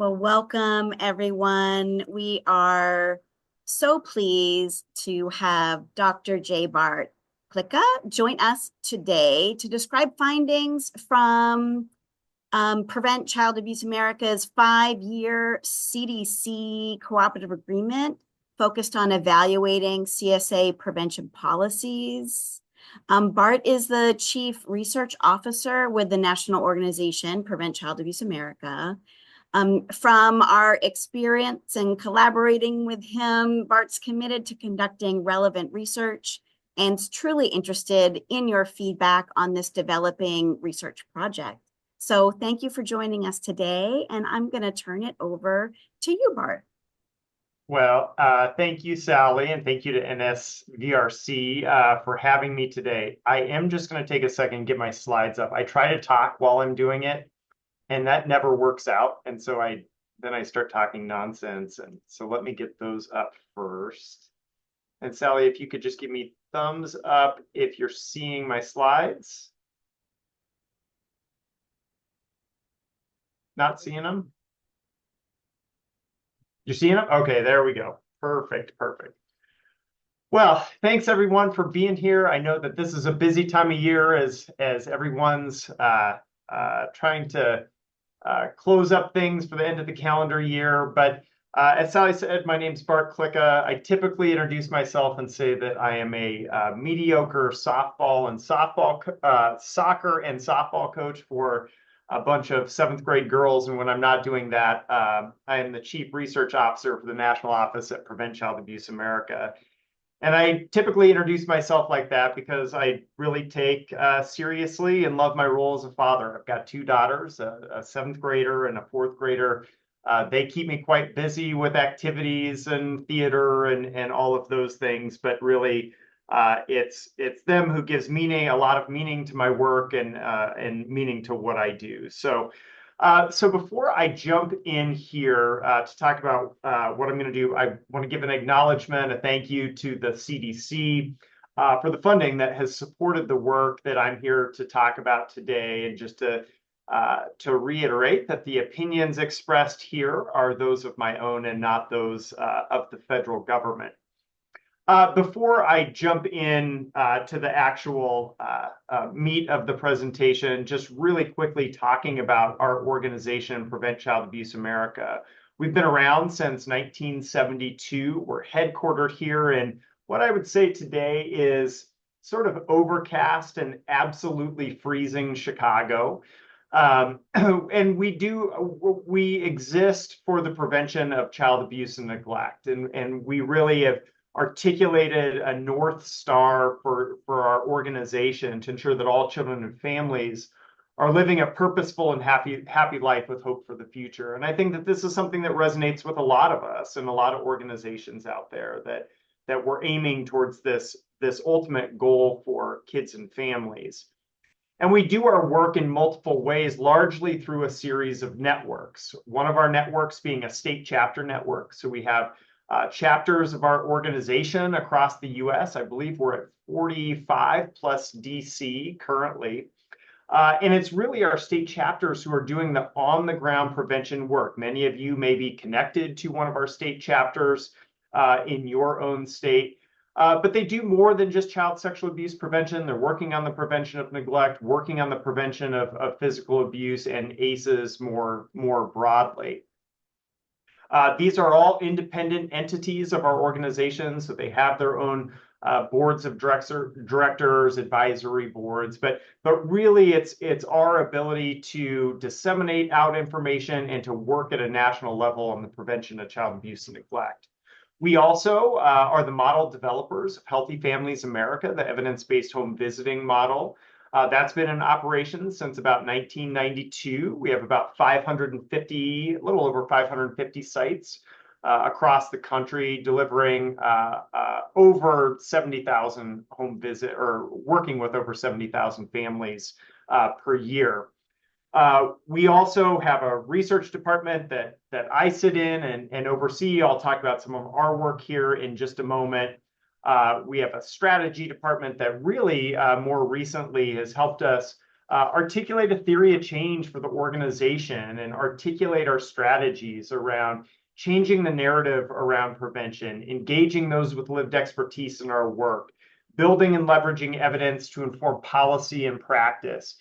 Well, welcome everyone. We are so pleased to have Dr. J. Bart Klika join us today to describe findings from Prevent Child Abuse America's 5-year CDC cooperative agreement focused on evaluating CSA prevention policies. Bart is the Chief Research Officer with the national organization Prevent Child Abuse America. From our experience in collaborating with him, Bart's committed to conducting relevant research and is truly interested in your feedback on this developing research project. So thank you for joining us today, and I'm going to turn it over to you, Bart. Well, thank you, Sally, and thank you to NSVRC for having me today. I am just going to take a second and get my slides up. I try to talk while I'm doing it, and that never works out. And so then I start talking nonsense. And so let me get those up first. And Sally, if you could just give me thumbs up if you're seeing my slides. Not seeing them? You're seeing them? Okay, there we go. Perfect, perfect. Well, thanks everyone for being here. I know that this is a busy time of year as everyone's trying to close up things for the end of the calendar year. But as Sally said, my name's Bart Klika. I typically introduce myself and say that I am a mediocre soccer and softball coach for a bunch of 7th grade girls. And when I'm not doing that, I am the Chief Research Officer for the National Office at Prevent Child Abuse America. And I typically introduce myself like that because I really take seriously and love my role as a father. I've got 2 daughters, a 7th grader and a 4th grader. They keep me quite busy with activities and theater and all of those things, but really it's them who gives a lot of meaning to my work and meaning to what I do. So before I jump in here to talk about what I'm going to do, I want to give an acknowledgement, a thank you to the CDC for the funding that has supported the work that I'm here to talk about today. And just to reiterate that the opinions expressed here are those of my own and not those of the federal government. Before I jump in to the actual meat of the presentation, just really quickly talking about our organization, Prevent Child Abuse America. We've been around since 1972. We're headquartered here in what I would say today is sort of overcast and absolutely freezing Chicago. And we exist for the prevention of child abuse and neglect. And we really have articulated a North Star for our organization to ensure that all children and families are living a purposeful and happy life with hope for the future. And I think that this is something that resonates with a lot of us and a lot of organizations out there, that we're aiming towards this ultimate goal for kids and families. And we do our work in multiple ways, largely through a series of networks. One of our networks being a state chapter network. So we have chapters of our organization across the US. I believe we're at 45 plus DC currently. And it's really our state chapters who are doing the on-the-ground prevention work. Many of you may be connected to one of our state chapters in your own state. But they do more than just child sexual abuse prevention. They're working on the prevention of neglect, working on the prevention of physical abuse and ACEs more broadly. These are all independent entities of our organization, so they have their own boards of directors, advisory boards, but really it's our ability to disseminate out information and to work at a national level on the prevention of child abuse and neglect. We also are the model developers of Healthy Families America, the evidence-based home visiting model. That's been in operation since about 1992. We have about a little over 550 sites across the country, delivering over 70,000 home visit or working with over 70,000 families per year. We also have a research department that I sit in and oversee. I'll talk about some of our work here in just a moment. We have a strategy department that really more recently has helped us articulate a theory of change for the organization and articulate our strategies around changing the narrative around prevention, engaging those with lived expertise in our work, building and leveraging evidence to inform policy and practice,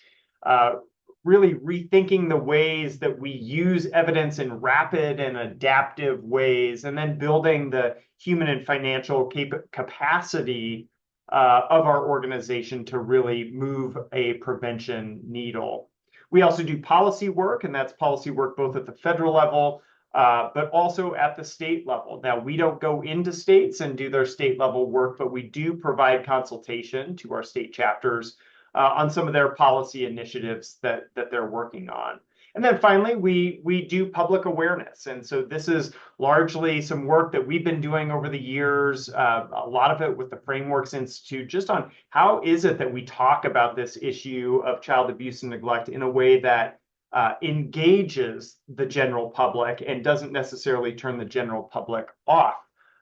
really rethinking the ways that we use evidence in rapid and adaptive ways, and then building the human and financial capacity of our organization to really move a prevention needle. We also do policy work, and that's policy work both at the federal level, but also at the state level. Now, we don't go into states and do their state level work, but we do provide consultation to our state chapters on some of their policy initiatives that they're working on. And then finally, we do public awareness. And so this is largely some work that we've been doing over the years, a lot of it with the Frameworks Institute, just on how is it that we talk about this issue of child abuse and neglect in a way that engages the general public and doesn't necessarily turn the general public off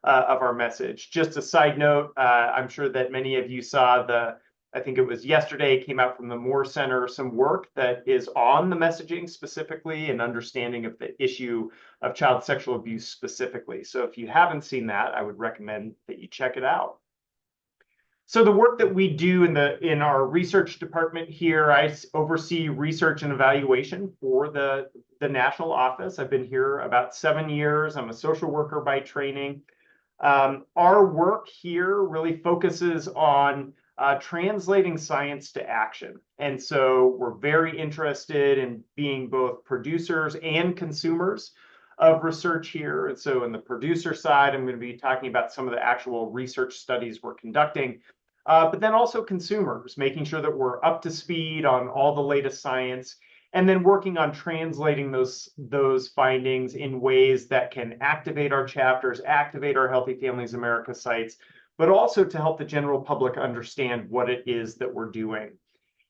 of our message. Just a side note, I'm sure that many of you saw I think it was yesterday, came out from the Moore Center, some work that is on the messaging specifically and understanding of the issue of child sexual abuse specifically. So if you haven't seen that, I would recommend that you check it out. So the work that we do in our research department here, I oversee research and evaluation for the national office. I've been here about 7 years. I'm a social worker by training. Our work here really focuses on translating science to action. And so we're very interested in being both producers and consumers of research here. And so in the producer side, I'm going to be talking about some of the actual research studies we're conducting, but then also consumers, making sure that we're up to speed on all the latest science, and then working on translating those findings in ways that can activate our chapters, activate our Healthy Families America sites, but also to help the general public understand what it is that we're doing.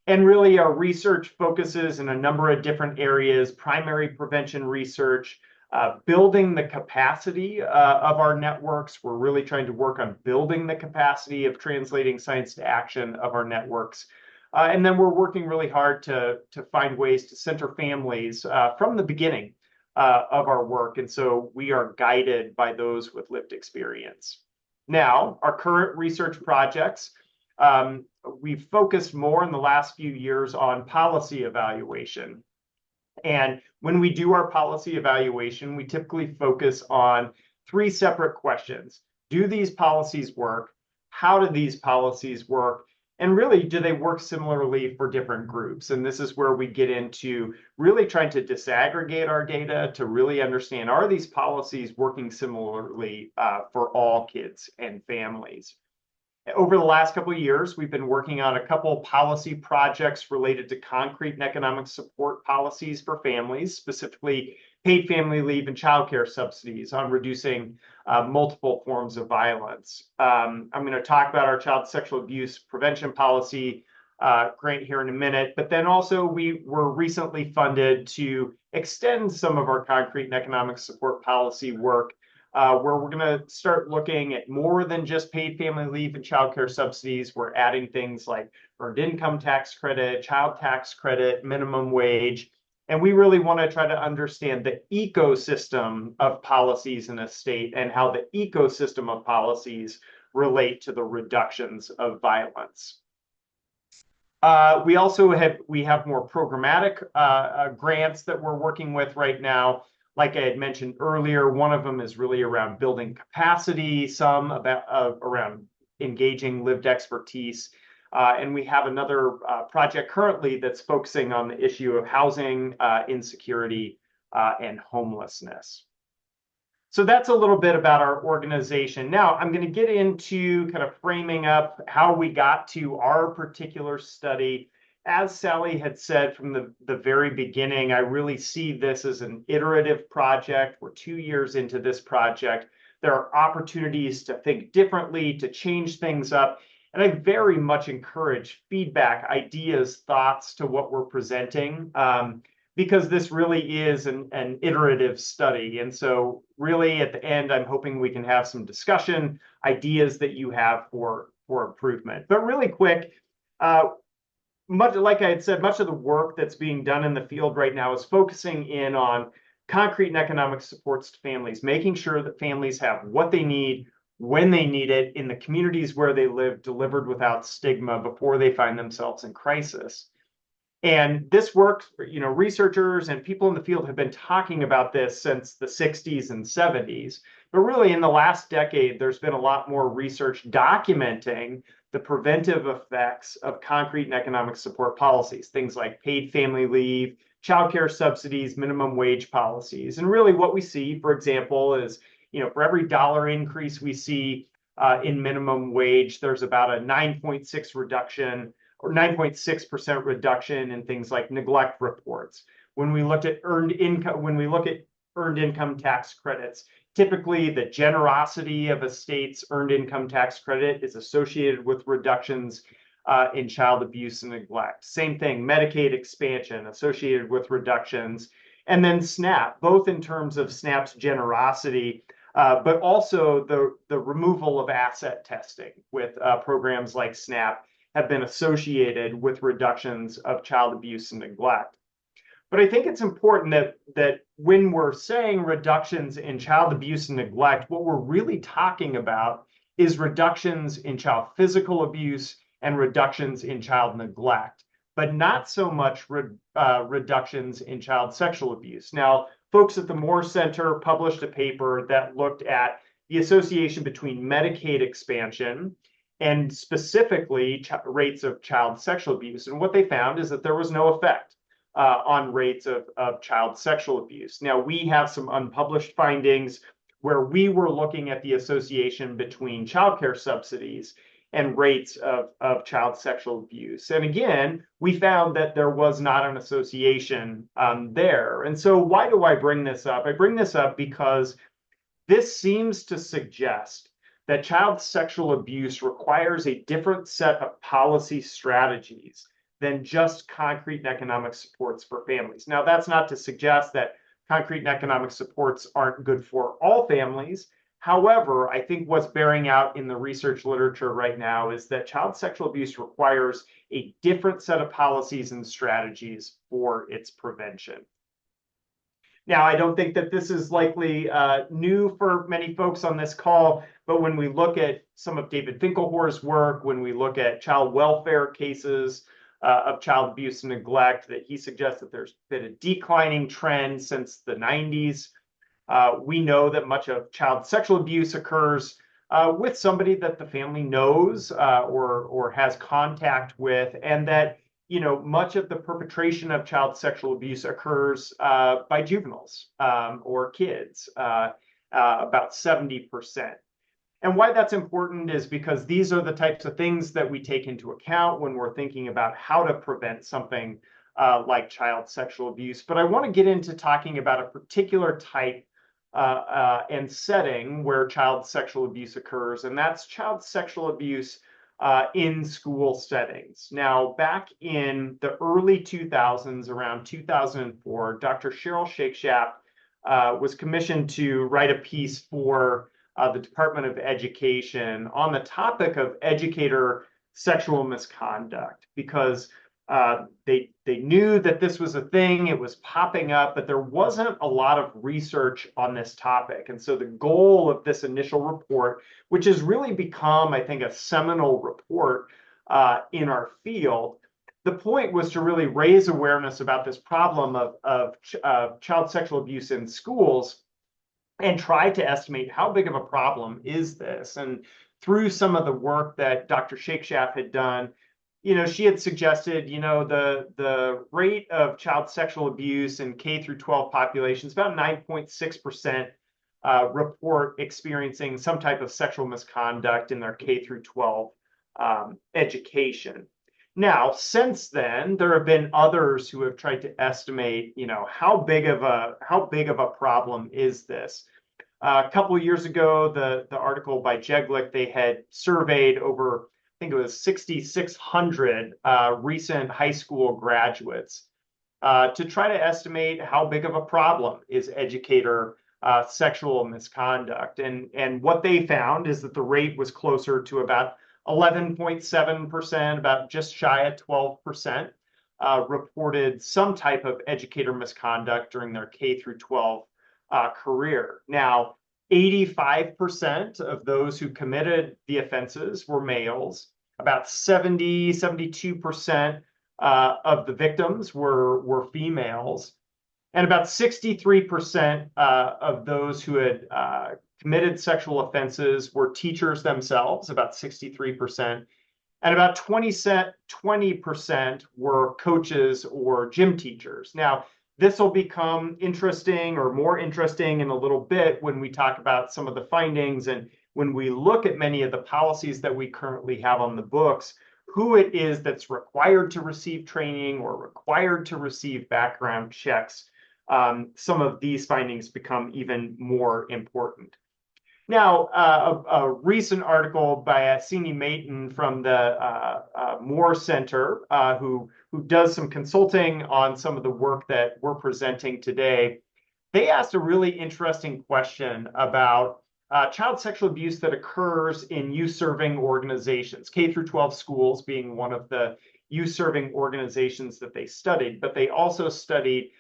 And really, our research focuses in a number of different areas: primary prevention research, building the capacity of our networks. We're really trying to work on building the capacity of translating science to action of our networks. And then we're working really hard to find ways to center families from the beginning of our work. And so we are guided by those with lived experience. Now, our current research projects, we've focused more in the last few years on policy evaluation. And when we do our policy evaluation, we typically focus on 3 separate questions. Do these policies work? How do these policies work? And really, do they work similarly for different groups? And this is where we get into really trying to disaggregate our data to really understand, are these policies working similarly for all kids and families? Over the last couple of years, we've been working on a couple policy projects related to concrete and economic support policies for families, specifically paid family leave and childcare subsidies on reducing multiple forms of violence. I'm going to talk about our child sexual abuse prevention policy grant here in a minute, but then also we were recently funded to extend some of our concrete and economic support policy work, where we're going to start looking at more than just paid family leave and childcare subsidies. We're adding things like earned income tax credit, child tax credit, minimum wage. And we really want to try to understand the ecosystem of policies in a state and how the ecosystem of policies relate to the reductions of violence. We also have more programmatic grants that we're working with right now. Like I had mentioned earlier, one of them is really around building capacity, some about around engaging lived expertise. And we have another project currently that's focusing on the issue of housing insecurity and homelessness. So that's a little bit about our organization. Now I'm going to get into kind of framing up how we got to our particular study. As Sally had said from the very beginning, I really see this as an iterative project. We're 2 years into this project. There are opportunities to think differently, to change things up. And I very much encourage feedback, ideas, thoughts to what we're presenting, because this really is an iterative study. And so really at the end, I'm hoping we can have some discussion, ideas that you have for improvement. But really quick, much like I had said, much of the work that's being done in the field right now is focusing in on concrete and economic supports to families, making sure that families have what they need when they need it in the communities where they live, delivered without stigma before they find themselves in crisis. And this work, researchers and people in the field have been talking about this since the 60s and 70s. But really, in the last decade, there's been a lot more research documenting the preventive effects of concrete and economic support policies, things like paid family leave, childcare subsidies, minimum wage policies. And really, what we see, for example, is for every dollar increase we see in minimum wage, there's about a 9.6 reduction or 9.6% reduction in things like neglect reports. When we look at earned income tax credits, typically the generosity of a state's earned income tax credit is associated with reductions in child abuse and neglect. Same thing, Medicaid expansion associated with reductions. And then SNAP, both in terms of SNAP's generosity, but also the removal of asset testing with programs like SNAP have been associated with reductions of child abuse and neglect. But I think it's important that when we're saying reductions in child abuse and neglect, what we're really talking about is reductions in child physical abuse and reductions in child neglect, but not so much reductions in child sexual abuse. Now, folks at the Moore Center published a paper that looked at the association between Medicaid expansion and specifically rates of child sexual abuse. And what they found is that there was no effect on rates of child sexual abuse. Now, we have some unpublished findings where we were looking at the association between childcare subsidies and rates of child sexual abuse. And again, we found that there was not an association there. And so why do I bring this up? I bring this up because this seems to suggest that child sexual abuse requires a different set of policy strategies than just concrete and economic supports for families. Now, that's not to suggest that concrete and economic supports aren't good for all families. However, I think what's bearing out in the research literature right now is that child sexual abuse requires a different set of policies and strategies for its prevention. Now, I don't think that this is likely new for many folks on this call, but when we look at some of David Finkelhor's work, when we look at child welfare cases of child abuse and neglect, that he suggests that there's been a declining trend since the 90s. We know that much of child sexual abuse occurs with somebody that the family knows or has contact with, and that much of the perpetration of child sexual abuse occurs by juveniles or kids, about 70%. And why that's important is because these are the types of things that we take into account when we're thinking about how to prevent something like child sexual abuse. But I want to get into talking about a particular type and setting where child sexual abuse occurs, and that's child sexual abuse in school settings. Now, back in the early 2000s, around 2004, Dr. Cheryl Shakespeare was commissioned to write a piece for the Department of Education on the topic of educator sexual misconduct, because they knew that this was a thing, it was popping up, but there wasn't a lot of research on this topic. And so the goal of this initial report, which has really become, I think, a seminal report in our field, the point was to really raise awareness about this problem of child sexual abuse in schools and try to estimate how big of a problem is this. And through some of the work that Dr. Shakespeare had done, she had suggested, the rate of child sexual abuse in K through 12 populations, about 9.6% report experiencing some type of sexual misconduct in their K through 12 education. Now, since then, there have been others who have tried to estimate, how big of a problem is this? A couple of years ago, the article by Jeglick, they had surveyed over, I think it was 6,600 recent high school graduates to try to estimate how big of a problem is educator sexual misconduct. And what they found is that the rate was closer to about 11.7%, about just shy of 12%, reported some type of educator misconduct during their K through 12 career. Now, 85% of those who committed the offenses were males. About 72% of the victims were females. And about 63% of those who had committed sexual offenses were teachers themselves, about 63%. And about 20% were coaches or gym teachers. Now, this will become interesting or more interesting in a little bit when we talk about some of the findings and when we look at many of the policies that we currently have on the books, who it is that's required to receive training or required to receive background checks. Some of these findings become even more important. Now, a recent article by Sini Mayton from the Moore Center, who does some consulting on some of the work that we're presenting today, they asked a really interesting question about child sexual abuse that occurs in youth-serving organizations, K through 12 schools being one of the youth-serving organizations that they studied, but they also studied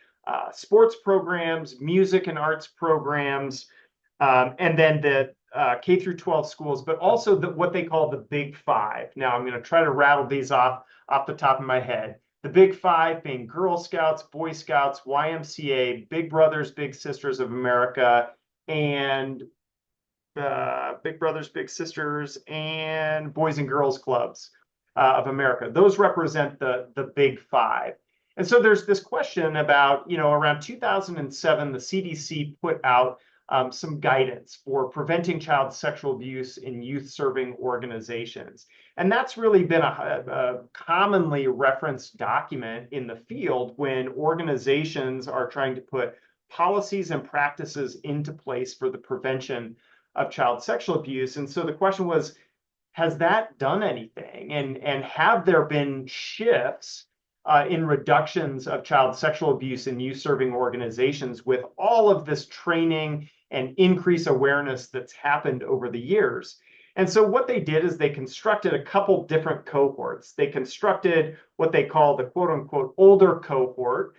sports programs, music and arts programs, and then the K through 12 schools, but also what they call the Big Five. Now, I'm going to try to rattle these off the top of my head. The Big Five being Girl Scouts, Boy Scouts, YMCA, Big Brothers, Big Sisters of America, and Big Brothers, Big Sisters, and Boys and Girls Clubs of America. Those represent the Big Five. And so there's this question about, around 2007, the CDC put out some guidance for preventing child sexual abuse in youth-serving organizations. And that's really been a commonly referenced document in the field when organizations are trying to put policies and practices into place for the prevention of child sexual abuse. And so the question was, has that done anything? And have there been shifts in reductions of child sexual abuse in youth-serving organizations with all of this training and increased awareness that's happened over the years? And so what they did is they constructed a couple different cohorts. They constructed what they call the quote-unquote older cohort,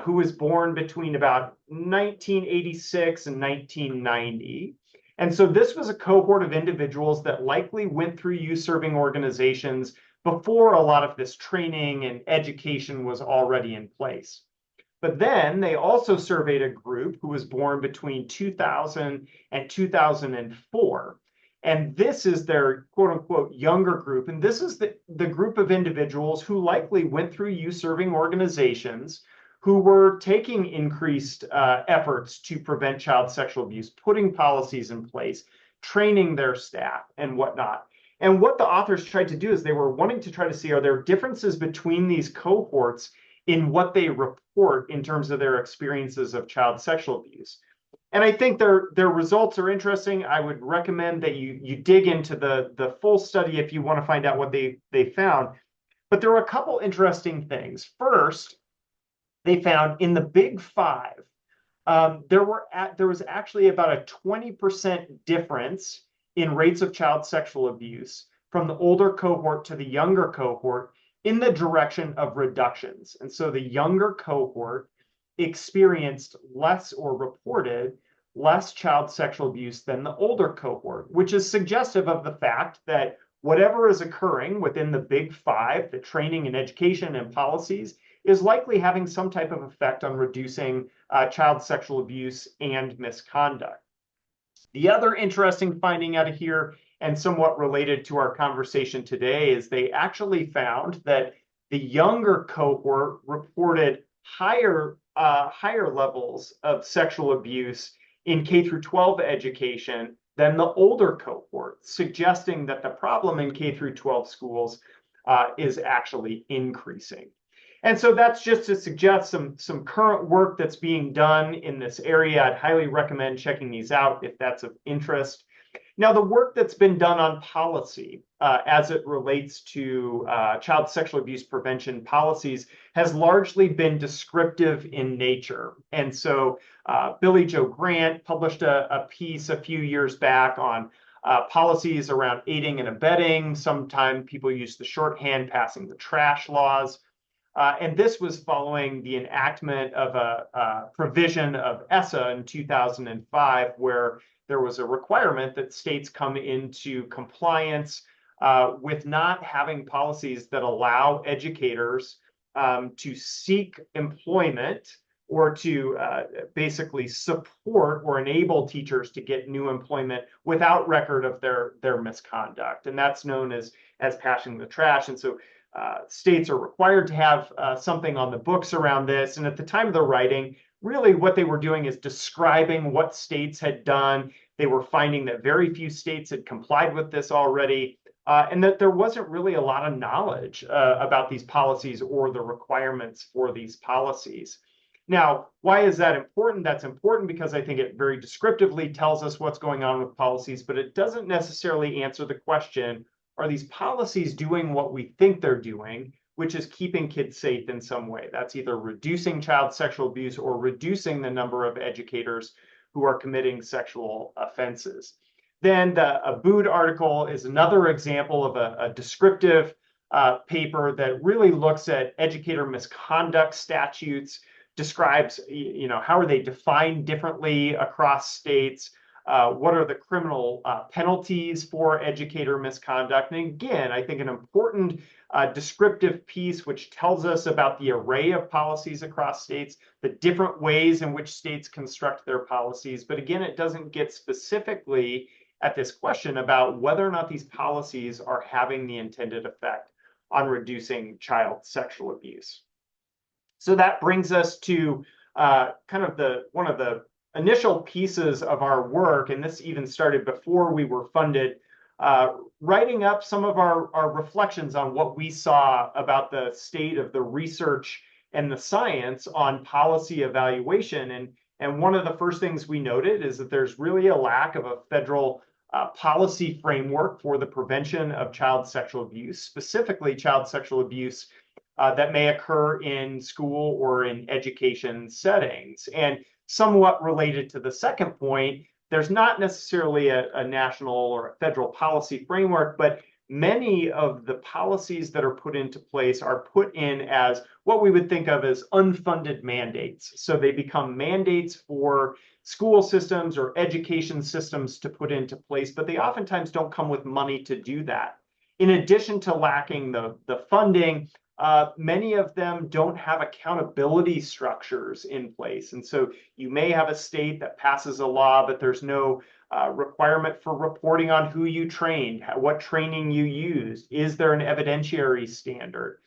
who was born between about 1986 and 1990. And so this was a cohort of individuals that likely went through youth-serving organizations before a lot of this training and education was already in place. But then they also surveyed a group who was born between 2000 and 2004. And this is their quote unquote younger group. And this is the group of individuals who likely went through youth-serving organizations, who were taking increased efforts to prevent child sexual abuse, putting policies in place, training their staff and whatnot. And what the authors tried to do is they were wanting to try to see, are there differences between these cohorts in what they report in terms of their experiences of child sexual abuse? And I think their results are interesting. I would recommend that you dig into the full study if you want to find out what they found. But there were a couple interesting things. First, they found in the Big Five, there was actually about a 20% difference in rates of child sexual abuse from the older cohort to the younger cohort in the direction of reductions. And so the younger cohort experienced less or reported less child sexual abuse than the older cohort, which is suggestive of the fact that whatever is occurring within the Big Five, the training and education and policies, is likely having some type of effect on reducing child sexual abuse and misconduct. The other interesting finding out of here, and somewhat related to our conversation today, is they actually found that the younger cohort reported higher levels of sexual abuse in K through 12 education than the older cohort, suggesting that the problem in K through 12 schools is actually increasing. And so that's just to suggest some current work that's being done in this area. I'd highly recommend checking these out if that's of interest. Now, the work that's been done on policy as it relates to child sexual abuse prevention policies has largely been descriptive in nature. And so Billy Joe Grant published a piece a few years back on policies around aiding and abetting. Sometimes people use the shorthand passing the trash laws. And this was following the enactment of a provision of ESSA in 2005, where there was a requirement that states come into compliance with not having policies that allow educators to seek employment or to basically support or enable teachers to get new employment without record of their misconduct. And that's known as passing the trash. And so states are required to have something on the books around this. And at the time of the writing, really what they were doing is describing what states had done. They were finding that very few states had complied with this already, and that there wasn't really a lot of knowledge about these policies or the requirements for these policies. Now, why is that important? That's important because I think it very descriptively tells us what's going on with policies, but it doesn't necessarily answer the question, are these policies doing what we think they're doing, which is keeping kids safe in some way? That's either reducing child sexual abuse or reducing the number of educators who are committing sexual offenses. Then the Abood article is another example of a descriptive paper that really looks at educator misconduct statutes, describes, how are they defined differently across states, what are the criminal penalties for educator misconduct. And again, I think an important descriptive piece which tells us about the array of policies across states, the different ways in which states construct their policies. But again, it doesn't get specifically at this question about whether or not these policies are having the intended effect on reducing child sexual abuse. So that brings us to kind of one of the initial pieces of our work, and this even started before we were funded, writing up some of our reflections on what we saw about the state of the research and the science on policy evaluation. And one of the first things we noted is that there's really a lack of a federal policy framework for the prevention of child sexual abuse, specifically child sexual abuse that may occur in school or in education settings. And somewhat related to the second point, there's not necessarily a national or a federal policy framework, but many of the policies that are put into place are put in as what we would think of as unfunded mandates. So they become mandates for school systems or education systems to put into place, but they oftentimes don't come with money to do that. In addition to lacking the funding, many of them don't have accountability structures in place. And so you may have a state that passes a law, but there's no requirement for reporting on who you trained, what training you used. Is there an evidentiary standard?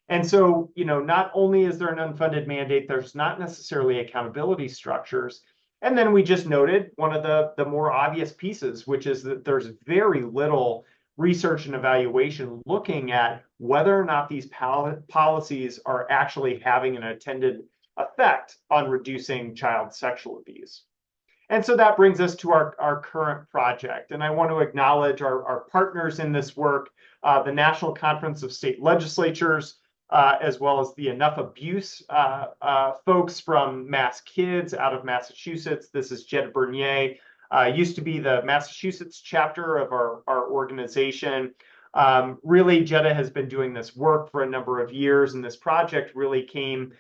And so, not only is there an unfunded mandate, there's not necessarily accountability structures. And then we just noted one of the more obvious pieces, which is that there's very little research and evaluation looking at whether or not these policies are actually having an intended effect on reducing child sexual abuse. And so that brings us to our current project. And I want to acknowledge our partners in this work, the National Conference of State Legislatures, as well as the NUF2CE00261 folks from Mass Kids out of Massachusetts. This is Jed Bernier, used to be the Massachusetts chapter of our organization. Really, Jetta has been doing this work for a number of years, and this project really came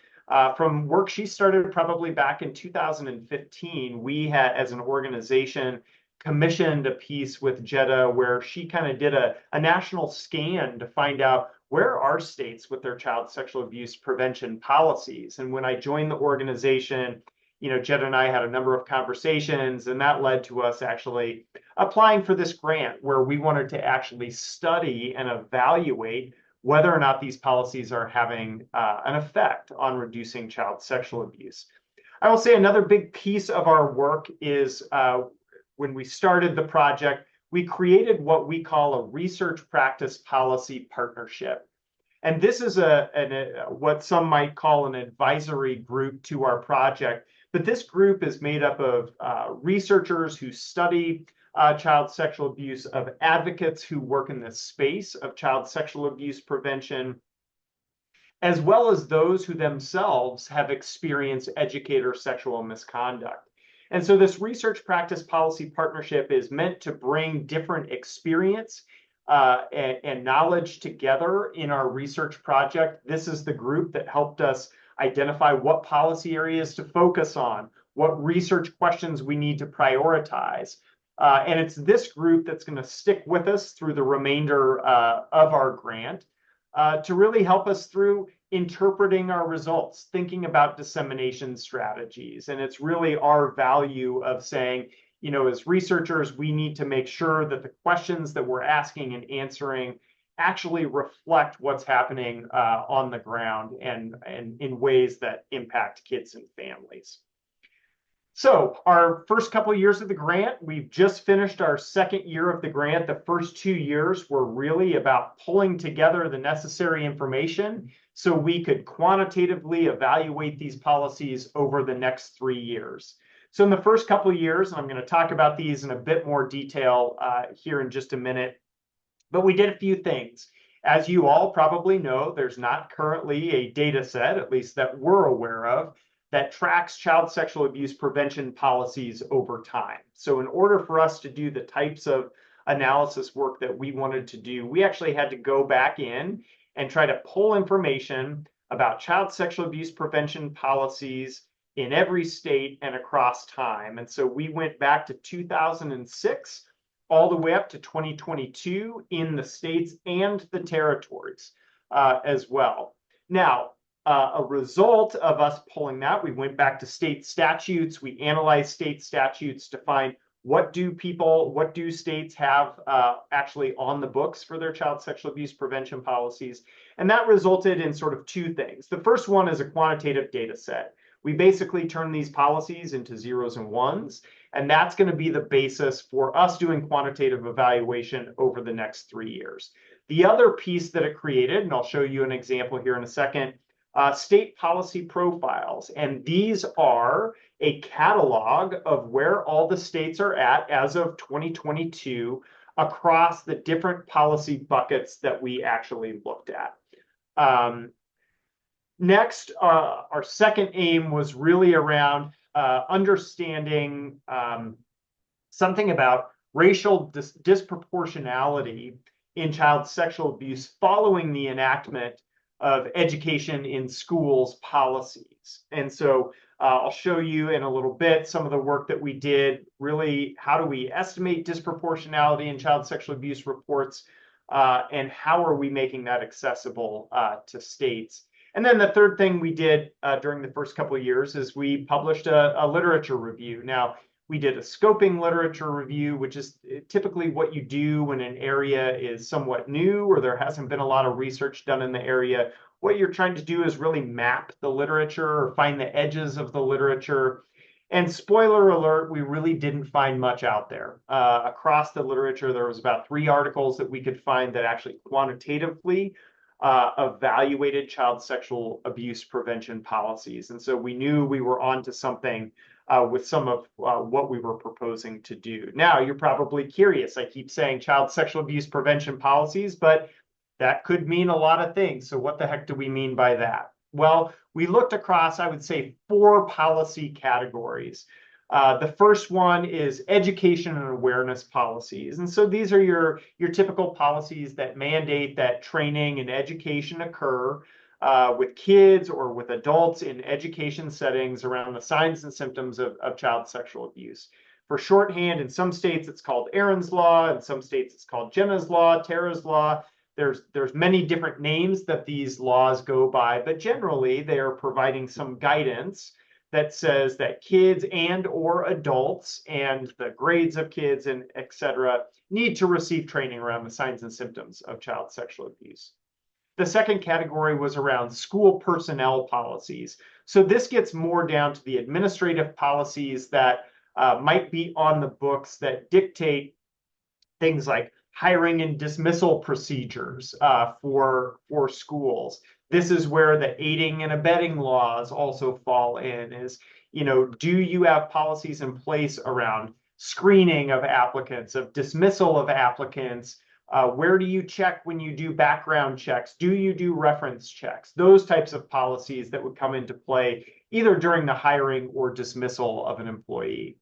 from work she started probably back in 2015. We had, as an organization, commissioned a piece with Jetta where she kind of did a national scan to find out where are states with their child sexual abuse prevention policies. And when I joined the organization, Jetta and I had a number of conversations, and that led to us actually applying for this grant where we wanted to actually study and evaluate whether or not these policies are having an effect on reducing child sexual abuse. I will say another big piece of our work is when we started the project, we created what we call a research practice policy partnership. And this is what some might call an advisory group to our project. But this group is made up of researchers who study child sexual abuse, of advocates who work in the space of child sexual abuse prevention, as well as those who themselves have experienced educator sexual misconduct. And so this research practice policy partnership is meant to bring different experience and knowledge together in our research project. This is the group that helped us identify what policy areas to focus on, what research questions we need to prioritize. And it's this group that's going to stick with us through the remainder of our grant to really help us through interpreting our results, thinking about dissemination strategies. And it's really our value of saying, you know, as researchers, we need to make sure that the questions that we're asking and answering actually reflect what's happening on the ground and in ways that impact kids and families. So our first couple of years of the grant, we've just finished our second year of the grant. The first 2 years were really about pulling together the necessary information so we could quantitatively evaluate these policies over the next 3 years. So in the first couple of years, and I'm going to talk about these in a bit more detail here in just a minute, but we did a few things. As you all probably know, there's not currently a data set, at least that we're aware of, that tracks child sexual abuse prevention policies over time. So in order for us to do the types of analysis work that we wanted to do, we actually had to go back in and try to pull information about child sexual abuse prevention policies in every state and across time. And so we went back to 2006 all the way up to 2022 in the states and the territories as well. Now, a result of us pulling that, we went back to state statutes. We analyzed state statutes to find what do states have actually on the books for their child sexual abuse prevention policies. And that resulted in sort of two things. The first one is a quantitative data set. We basically turn these policies into zeros and ones, and that's going to be the basis for us doing quantitative evaluation over the next 3 years. The other piece that it created, and I'll show you an example here in a second, state policy profiles. And these are a catalog of where all the states are at as of 2022 across the different policy buckets that we actually looked at. Next, our second aim was really around understanding something about racial disproportionality in child sexual abuse following the enactment of education in schools policies. And so I'll show you in a little bit some of the work that we did, really how do we estimate disproportionality in child sexual abuse reports, and how are we making that accessible to states. And then the third thing we did during the first couple of years is we published a literature review. Now, we did a scoping literature review, which is typically what you do when an area is somewhat new or there hasn't been a lot of research done in the area. What you're trying to do is really map the literature or find the edges of the literature. And spoiler alert, we really didn't find much out there. Across the literature, there was about 3 articles that we could find that actually quantitatively evaluated child sexual abuse prevention policies. And so we knew we were onto something with some of what we were proposing to do. Now, you're probably curious. I keep saying child sexual abuse prevention policies, but that could mean a lot of things. So what the heck do we mean by that? Well, we looked across, I would say, 4 policy categories. The first one is education and awareness policies. And so these are your typical policies that mandate that training and education occur with kids or with adults in education settings around the signs and symptoms of child sexual abuse. For shorthand, in some states it's called Aaron's Law, in some states it's called Jenna's Law, Tara's Law. There's many different names that these laws go by, but generally they are providing some guidance that says that kids and or adults and the grades of kids and et cetera need to receive training around the signs and symptoms of child sexual abuse. The second category was around school personnel policies. So this gets more down to the administrative policies that might be on the books that dictate things like hiring and dismissal procedures for schools. This is where the aiding and abetting laws also fall in, is, you know, do you have policies in place around screening of applicants, of dismissal of applicants? Where do you check when you do background checks? Do you do reference checks? Those types of policies that would come into play either during the hiring or dismissal of an employee.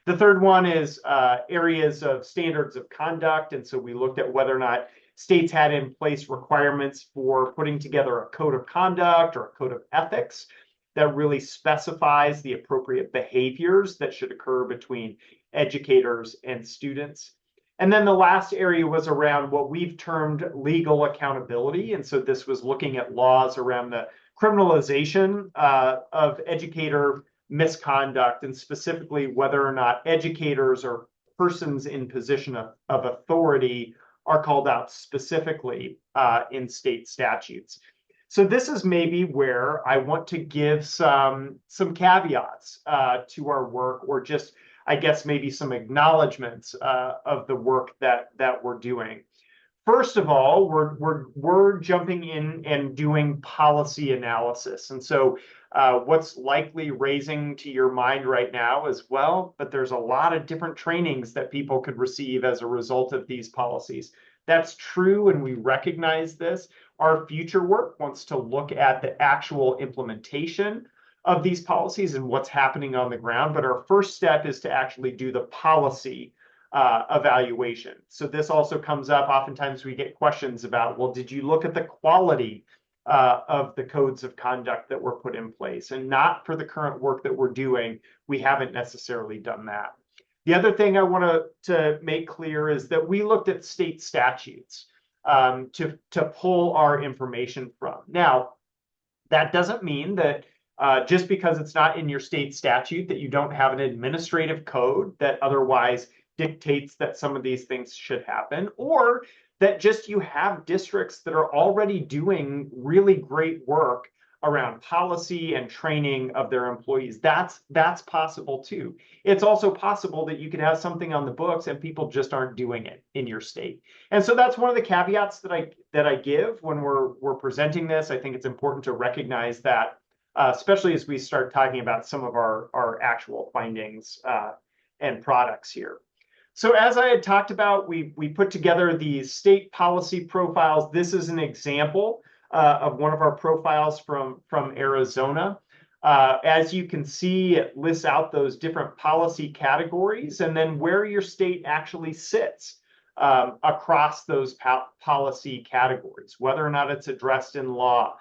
The third one is areas of standards of conduct. And so we looked at whether or not states had in place requirements for putting together a code of conduct or a code of ethics that really specifies the appropriate behaviors that should occur between educators and students. And then the last area was around what we've termed legal accountability. And so this was looking at laws around the criminalization of educator misconduct, and specifically whether or not educators or persons in position of authority are called out specifically in state statutes. So this is maybe where I want to give some caveats to our work, or just, I guess, maybe some acknowledgments of the work that we're doing. First of all, we're jumping in and doing policy analysis. And so what's likely raising to your mind right now is, well, but there's a lot of different trainings that people could receive as a result of these policies. That's true, and we recognize this. Our future work wants to look at the actual implementation of these policies and what's happening on the ground. But our first step is to actually do the policy evaluation. So this also comes up. Oftentimes we get questions about, well, did you look at the quality of the codes of conduct that were put in place? And not for the current work that we're doing, we haven't necessarily done that. The other thing I want to make clear is that we looked at state statutes to pull our information from. Now, that doesn't mean that just because it's not in your state statute that you don't have an administrative code that otherwise dictates that some of these things should happen, or that just you have districts that are already doing really great work around policy and training of their employees. That's possible too. It's also possible that you could have something on the books and people just aren't doing it in your state. And so that's one of the caveats that I give when we're presenting this. I think it's important to recognize that, especially as we start talking about some of our actual findings and products here. So as I had talked about, we put together these state policy profiles. This is an example of one of our profiles from Arizona. As you can see, it lists out those different policy categories and then where your state actually sits across those policy categories, whether or not it's addressed in law.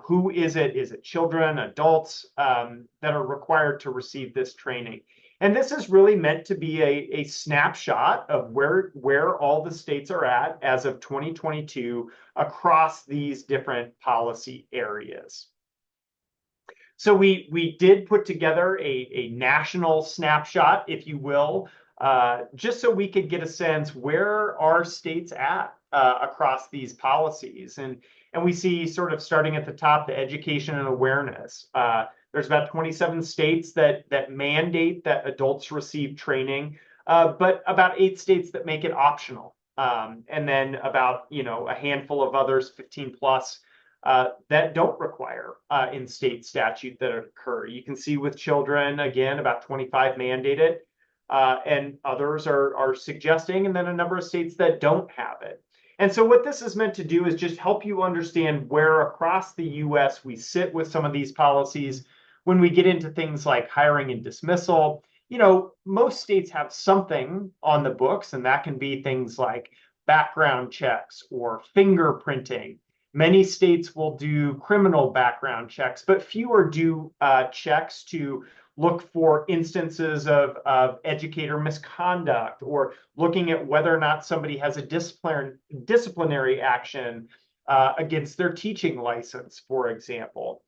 Who is it? Is it children, adults that are required to receive this training? And this is really meant to be a snapshot of where all the states are at as of 2022 across these different policy areas. So we did put together a national snapshot, if you will, just so we could get a sense where are states at across these policies. And we see, sort of starting at the top, the education and awareness. There's about 27 states that mandate that adults receive training, but about 8 states that make it optional. And then about, a handful of others, 15 plus, that don't require in state statute that occur. You can see with children, again, about 25 mandate it, and others are suggesting, and then a number of states that don't have it. And so what this is meant to do is just help you understand where across the US we sit with some of these policies. When we get into things like hiring and dismissal, most states have something on the books, and that can be things like background checks or fingerprinting. Many states will do criminal background checks, but fewer do checks to look for instances of educator misconduct, or looking at whether or not somebody has a disciplinary action against their teaching license, for example.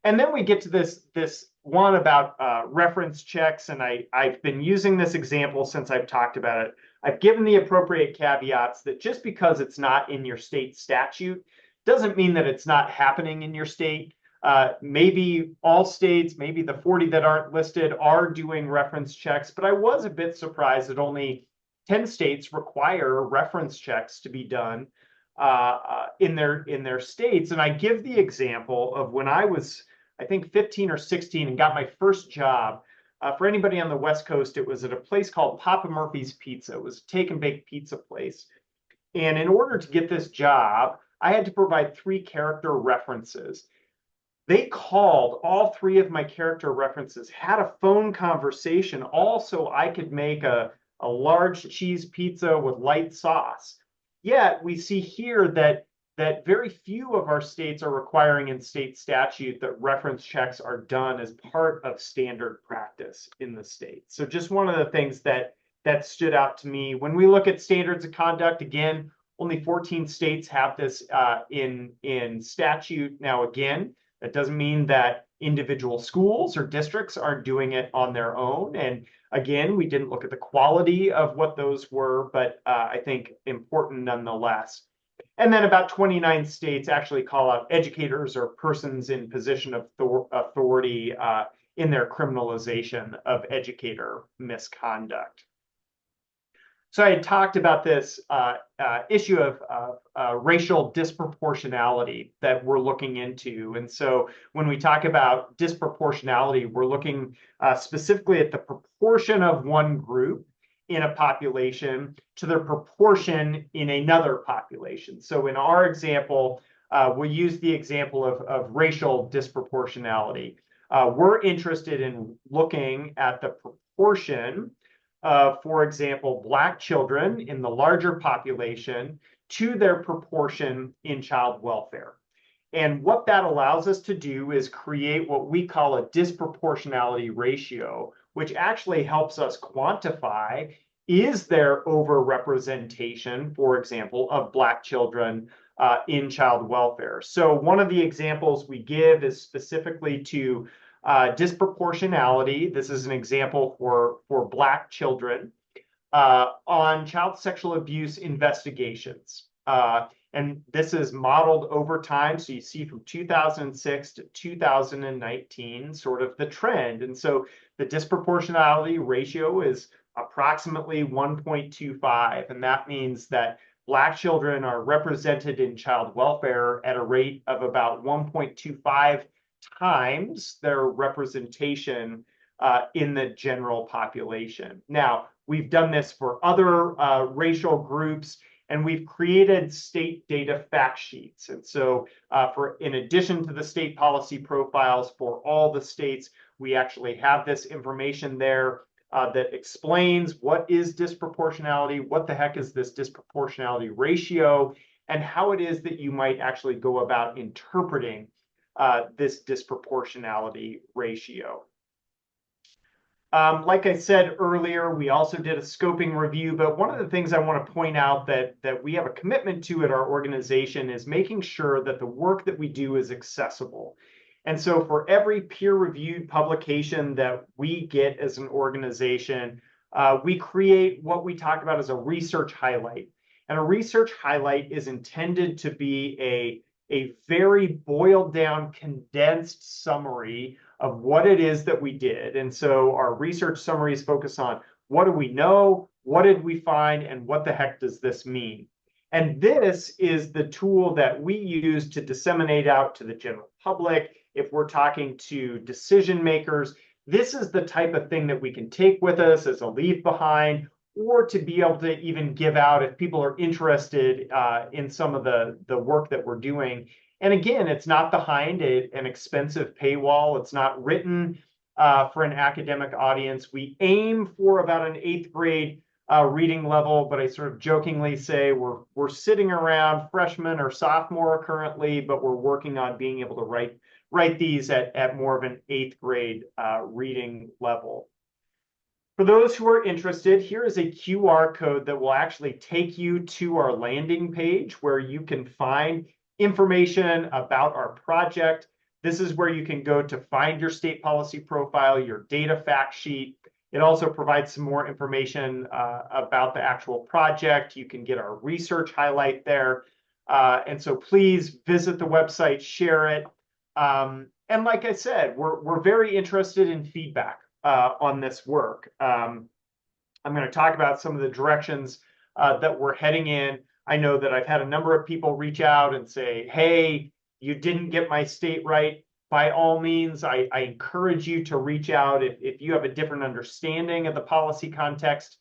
And then we get to this one about reference checks, and I've been using this example since I've talked about it. I've given the appropriate caveats that just because it's not in your state statute doesn't mean that it's not happening in your state. Maybe all states, maybe the 40 that aren't listed, are doing reference checks, but I was a bit surprised that only 10 states require reference checks to be done in their states. And I give the example of when I was, I think, 15 or 16 and got my first job. For anybody on the West Coast, it was at a place called Papa Murphy's Pizza. It was a take and bake pizza place. And in order to get this job, I had to provide 3 character references. They called all three of my character references, had a phone conversation, all so I could make a large cheese pizza with light sauce. Yet we see here that very few of our states are requiring in state statute that reference checks are done as part of standard practice in the state. So just one of the things that stood out to me. When we look at standards of conduct, again, only 14 states have this in statute. Now, again, that doesn't mean that individual schools or districts aren't doing it on their own. And again, we didn't look at the quality of what those were, but I think important nonetheless. And then about 29 states actually call out educators or persons in position of authority in their criminalization of educator misconduct. So I had talked about this issue of racial disproportionality that we're looking into. And so when we talk about disproportionality, we're looking specifically at the proportion of one group in a population to their proportion in another population. So in our example, we'll use the example of racial disproportionality. We're interested in looking at the proportion of, for example, Black children in the larger population to their proportion in child welfare. And what that allows us to do is create what we call a disproportionality ratio, which actually helps us quantify, is there overrepresentation, for example, of Black children in child welfare. So one of the examples we give is specifically to disproportionality. This is an example for Black children on child sexual abuse investigations. And this is modeled over time. So you see from 2006 to 2019, sort of the trend. And so the disproportionality ratio is approximately 1.25. And that means that Black children are represented in child welfare at a rate of about 1.25 times their representation in the general population. Now, we've done this for other racial groups, and we've created state data fact sheets. And so in addition to the state policy profiles for all the states, we actually have this information there that explains what is disproportionality, what the heck is this disproportionality ratio, and how it is that you might actually go about interpreting this disproportionality ratio. Like I said earlier, we also did a scoping review, but one of the things I want to point out that we have a commitment to at our organization is making sure that the work that we do is accessible. And so for every peer-reviewed publication that we get as an organization, we create what we talk about as a research highlight. And a research highlight is intended to be a very boiled down, condensed summary of what it is that we did. And so our research summaries focus on what do we know, what did we find, and what the heck does this mean? And this is the tool that we use to disseminate out to the general public. If we're talking to decision makers, this is the type of thing that we can take with us as a leave behind, or to be able to even give out if people are interested in some of the work that we're doing. And again, it's not behind an expensive paywall. It's not written for an academic audience. We aim for about an 8th grade reading level, but I sort of jokingly say we're sitting around freshman or sophomore currently, but we're working on being able to write these at more of an 8th grade reading level. For those who are interested, here is a QR code that will actually take you to our landing page where you can find information about our project. This is where you can go to find your state policy profile, your data fact sheet. It also provides some more information about the actual project. You can get our research highlight there. And so please visit the website, share it. And like I said, we're very interested in feedback on this work. I'm going to talk about some of the directions that we're heading in. I know that I've had a number of people reach out and say, hey, you didn't get my state right. By all means, I encourage you to reach out. If you have a different understanding of the policy context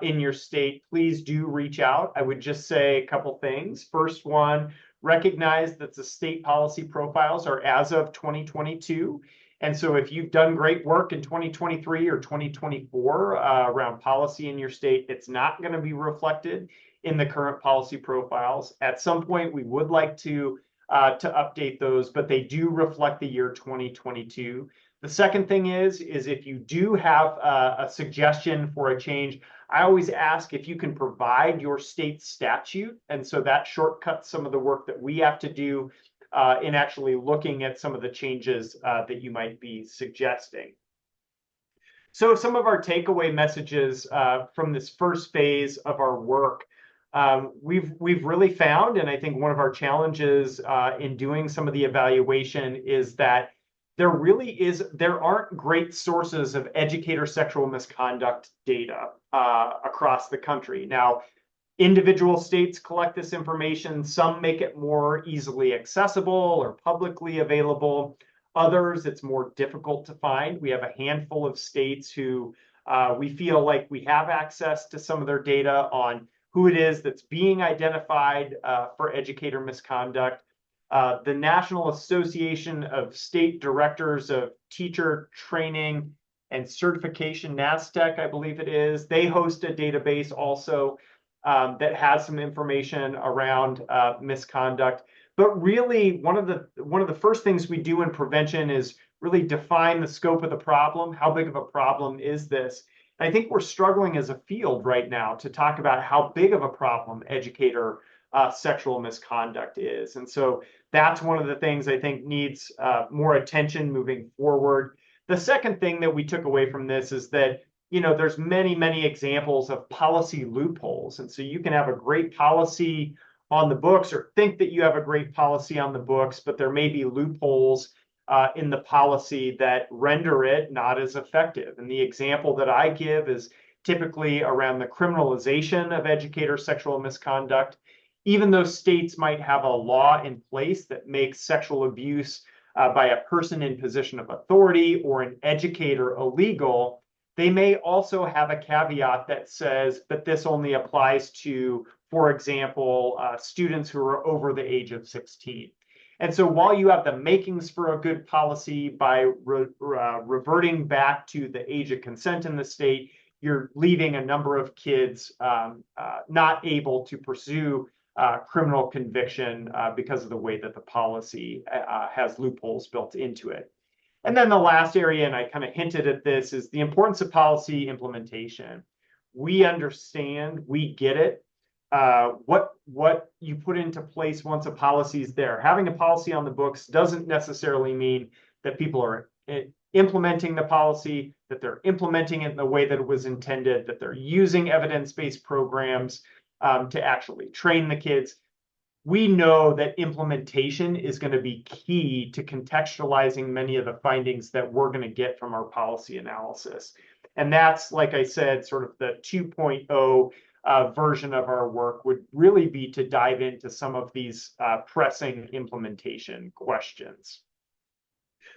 in your state, please do reach out. I would just say a couple things. First one, recognize that the state policy profiles are as of 2022. And so if you've done great work in 2023 or 2024 around policy in your state, it's not going to be reflected in the current policy profiles. At some point, we would like to update those, but they do reflect the year 2022. The second thing is if you do have a suggestion for a change, I always ask if you can provide your state statute. And so that shortcuts some of the work that we have to do in actually looking at some of the changes that you might be suggesting. So some of our takeaway messages from this first phase of our work, we've really found, and I think one of our challenges in doing some of the evaluation is that there aren't great sources of educator sexual misconduct data across the country. Now, individual states collect this information. Some make it more easily accessible or publicly available. Others, it's more difficult to find. We have a handful of states who we feel like we have access to some of their data on who it is that's being identified for educator misconduct. The National Association of State Directors of Teacher Training and Certification, NASTEC, I believe it is, they host a database also that has some information around misconduct. But really, one of the first things we do in prevention is really define the scope of the problem. How big of a problem is this? And I think we're struggling as a field right now to talk about how big of a problem educator sexual misconduct is. And so that's one of the things I think needs more attention moving forward. The second thing that we took away from this is that there's many examples of policy loopholes. And so you can have a great policy on the books or think that you have a great policy on the books, but there may be loopholes in the policy that render it not as effective. And the example that I give is typically around the criminalization of educator sexual misconduct. Even though states might have a law in place that makes sexual abuse by a person in position of authority or an educator illegal, they may also have a caveat that says that this only applies to, for example, students who are over the age of 16. And so while you have the makings for a good policy by reverting back to the age of consent in the state, you're leaving a number of kids not able to pursue criminal conviction because of the way that the policy has loopholes built into it. And then the last area, and I kind of hinted at this, is the importance of policy implementation. We understand, we get it. What you put into place once a policy is there. Having a policy on the books doesn't necessarily mean that people are implementing the policy, that they're implementing it in the way that it was intended, that they're using evidence-based programs to actually train the kids. We know that implementation is going to be key to contextualizing many of the findings that we're going to get from our policy analysis. And that's, like I said, sort of the 2.0 version of our work would really be to dive into some of these pressing implementation questions.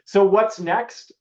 So what's next?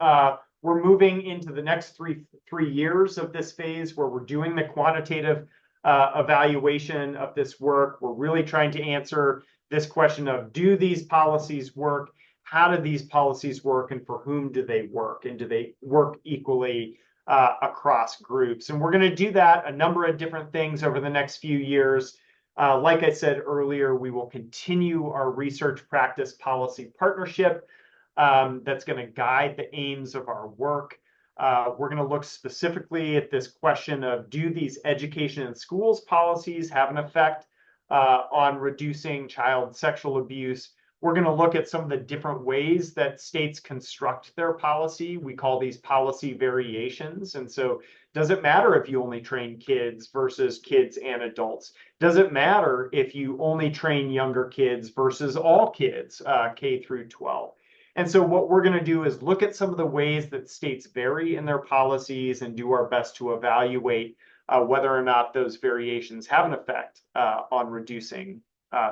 We're moving into the next three years of this phase where we're doing the quantitative evaluation of this work. We're really trying to answer this question of, do these policies work? How do these policies work, and for whom do they work? And do they work equally across groups? And we're going to do that a number of different things over the next few years. Like I said earlier, we will continue our research practice policy partnership that's going to guide the aims of our work. We're going to look specifically at this question of, do these education and schools policies have an effect on reducing child sexual abuse? We're going to look at some of the different ways that states construct their policy. We call these policy variations. And so does it matter if you only train kids versus kids and adults? Does it matter if you only train younger kids versus all kids, K through 12? And so what we're going to do is look at some of the ways that states vary in their policies and do our best to evaluate whether or not those variations have an effect on reducing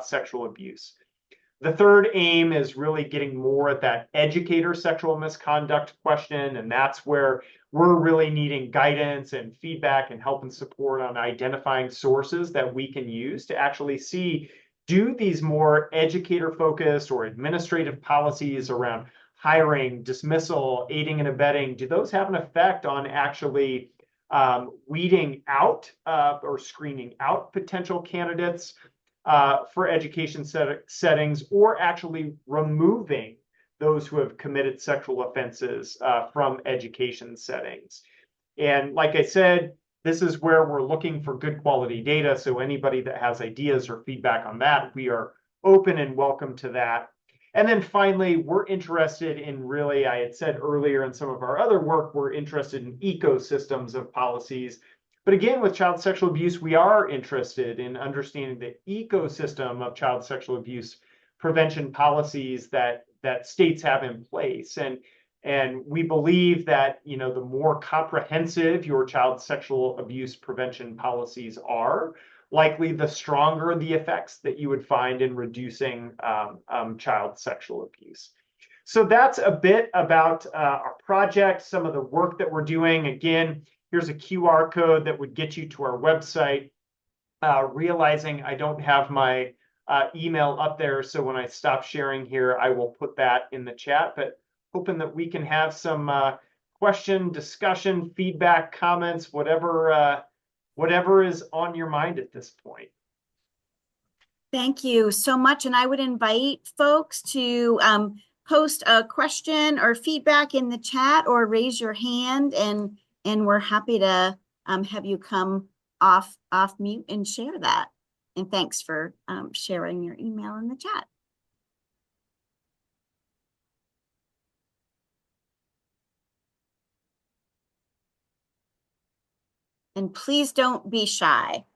sexual abuse. The third aim is really getting more at that educator sexual misconduct question, and that's where we're really needing guidance and feedback and help and support on identifying sources that we can use to actually see, do these more educator-focused or administrative policies around hiring, dismissal, aiding and abetting, do those have an effect on actually weeding out or screening out potential candidates for education settings, or actually removing those who have committed sexual offenses from education settings? And like I said, this is where we're looking for good quality data. So anybody that has ideas or feedback on that, we are open and welcome to that. And then finally, we're interested in, really, I had said earlier in some of our other work, we're interested in ecosystems of policies. But again, with child sexual abuse, we are interested in understanding the ecosystem of child sexual abuse prevention policies that states have in place. And we believe that, you know, the more comprehensive your child sexual abuse prevention policies are, likely the stronger the effects that you would find in reducing child sexual abuse. So that's a bit about our project, some of the work that we're doing. Again, here's a QR code that would get you to our website. Realizing I don't have my email up there, so when I stop sharing here, I will put that in the chat. But hoping that we can have some question, discussion, feedback, comments, whatever is on your mind at this point. Thank you so much. And I would invite folks to post a question or feedback in the chat or raise your hand, and we're happy to have you come off mute and share that. And thanks for sharing your email in the chat. And please don't be shy.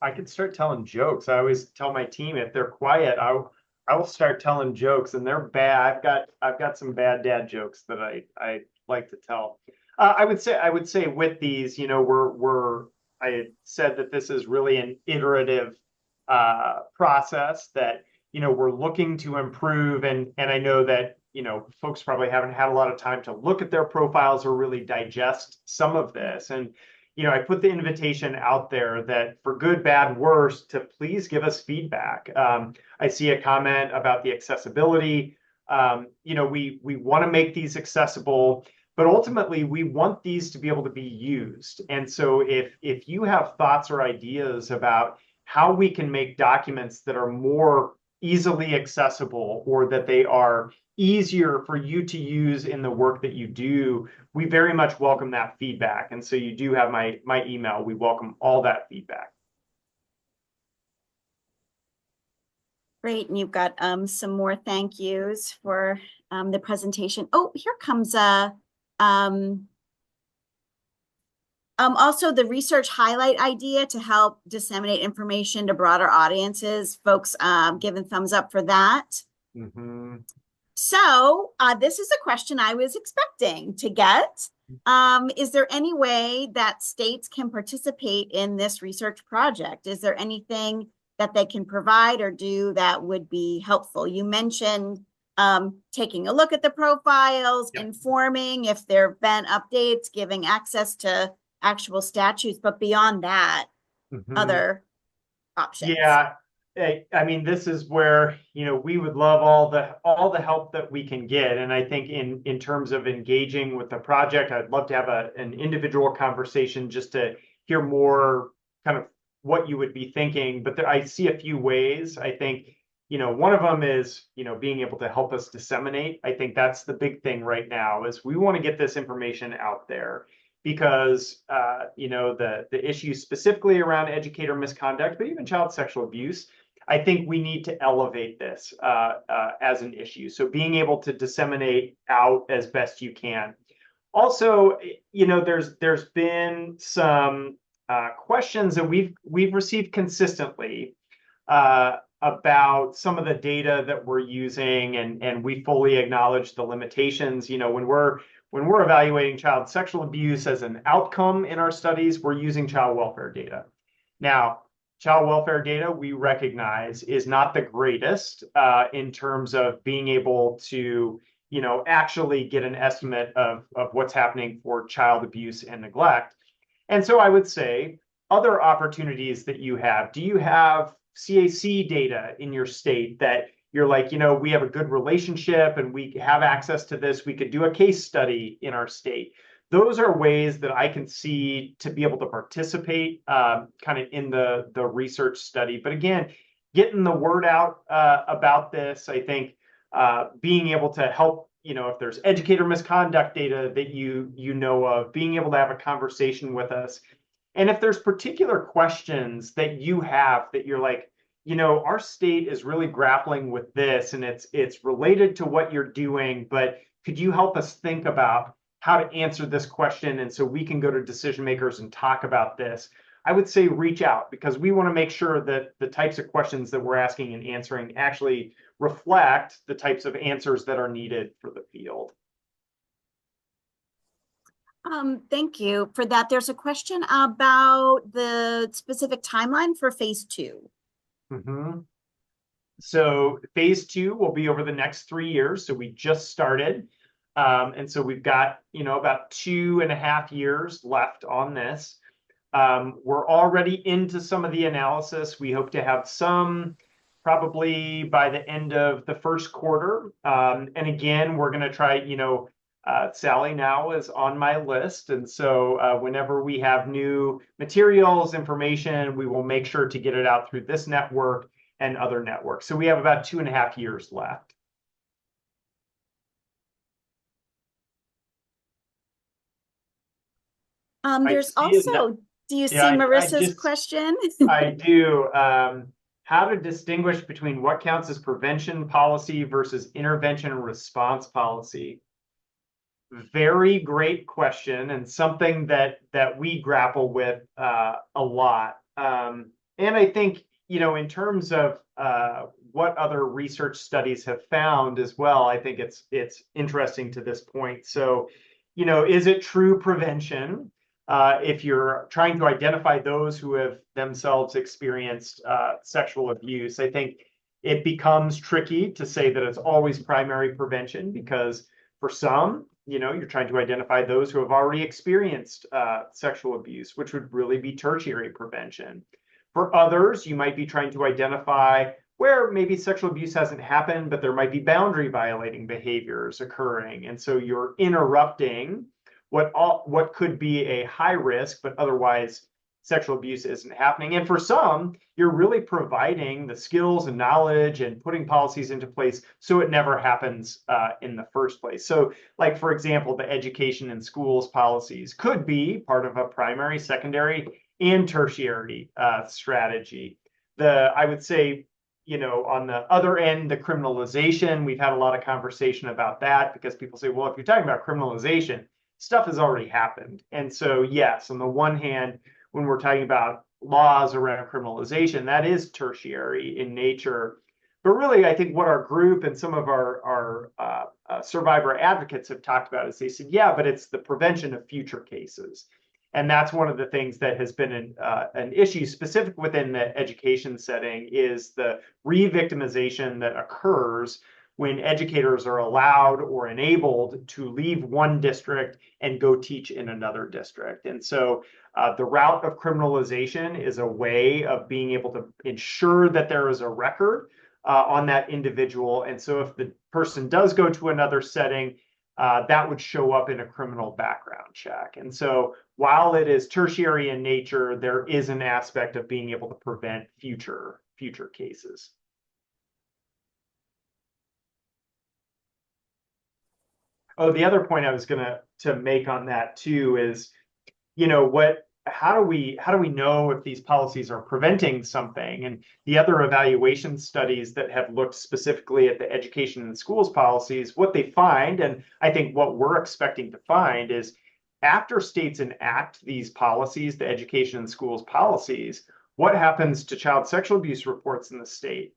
I could start telling jokes. I always tell my team, if they're quiet, I will start telling jokes, and they're bad. I've got some bad dad jokes that I like to tell. I would say with these, you know, I said that this is really an iterative process that, you know, we're looking to improve, and I know that, you know, folks probably haven't had a lot of time to look at their profiles or really digest some of this. And you know, I put the invitation out there that for good, bad, worse, to please give us feedback. I see a comment about the accessibility. You know, we want to make these accessible, but ultimately we want these to be able to be used. And so if you have thoughts or ideas about how we can make documents that are more easily accessible, or that they are easier for you to use in the work that you do, we very much welcome that feedback. And so you do have my email. We welcome all that feedback. Great. And you've got some more thank yous for the presentation. Oh, here comes a also the research highlight idea to help disseminate information to broader audiences. Folks giving thumbs up for that. Mm-hmm. So this is a question I was expecting to get. Is there any way that states can participate in this research project? Is there anything that they can provide or do that would be helpful? You mentioned taking a look at the profiles, Yep. informing if there have been updates, giving access to actual statutes, but beyond that, other options. Yeah. I mean, this is where, you know, we would love all the help that we can get. And I think in terms of engaging with the project, I'd love to have an individual conversation just to hear more kind of what you would be thinking. But I see a few ways. I think, you know, one of them is, you know, being able to help us disseminate. I think that's the big thing right now, is we want to get this information out there, because you know, the issues specifically around educator misconduct, but even child sexual abuse, I think we need to elevate this as an issue. So being able to disseminate out as best you can. Also, you know, there's been some questions that we've received consistently about some of the data that we're using, and we fully acknowledge the limitations. You know, when we're when we're evaluating child sexual abuse as an outcome in our studies, we're using child welfare data. Now, child welfare data, we recognize, is not the greatest in terms of being able to, actually get an estimate of what's happening for child abuse and neglect. And so I would say other opportunities that you have, do you have CAC data in your state that you're like, we have a good relationship and we have access to this, we could do a case study in our state? Those are ways that I can see to be able to participate kind of in the research study. But again, getting the word out about this, I think being able to help, if there's educator misconduct data that you know of, being able to have a conversation with us. And if there's particular questions that you have that you're like, our state is really grappling with this and it's related to what you're doing, but could you help us think about how to answer this question? And so we can go to decision makers and talk about this. I would say reach out, because we want to make sure that the types of questions that we're asking and answering actually reflect the types of answers that are needed for the field. Thank you for that. There's a question about the specific timeline for phase 2. Mm-hmm. So phase 2 will be over the next 3 years. So we just started. And so we've got, about 2.5 years left on this. We're already into some of the analysis. We hope to have some probably by the end of the first quarter. And again, we're going to try, Sally now is on my list. And so whenever we have new materials, information, we will make sure to get it out through this network and other networks. So we have about 2.5 years left. There's also, do you see Marissa's question? I do. How to distinguish between what counts as prevention policy versus intervention and response policy? Very great question, and something that we grapple with a lot. And I think, in terms of what other research studies have found as well, I think it's interesting to this point. So, is it true prevention? If you're trying to identify those who have themselves experienced sexual abuse, I think it becomes tricky to say that it's always primary prevention, because for some, you're trying to identify those who have already experienced sexual abuse, which would really be tertiary prevention. For others, you might be trying to identify where maybe sexual abuse hasn't happened, but there might be boundary violating behaviors occurring. And so you're interrupting what could be a high risk, but otherwise sexual abuse isn't happening. And for some, you're really providing the skills and knowledge and putting policies into place so it never happens in the first place. So, like, for example, the education in schools policies could be part of a primary, secondary, and tertiary strategy. I would say, on the other end, the criminalization, we've had a lot of conversation about that, because people say, well, if you're talking about criminalization, stuff has already happened. And so, yes, on the one hand, when we're talking about laws around criminalization, that is tertiary in nature. But really, I think what our group and some of our survivor advocates have talked about is they said, yeah, but it's the prevention of future cases. And that's one of the things that has been an issue specific within the education setting, is the re-victimization that occurs when educators are allowed or enabled to leave one district and go teach in another district. And so the route of criminalization is a way of being able to ensure that there is a record on that individual. And so if the person does go to another setting, that would show up in a criminal background check. And so while it is tertiary in nature, there is an aspect of being able to prevent future cases. Oh, the other point I was going to make on that too is, how do we know if these policies are preventing something? And the other evaluation studies that have looked specifically at the education and schools policies, what they find, and I think what we're expecting to find, is after states enact these policies, the education and schools policies, what happens to child sexual abuse reports in the state?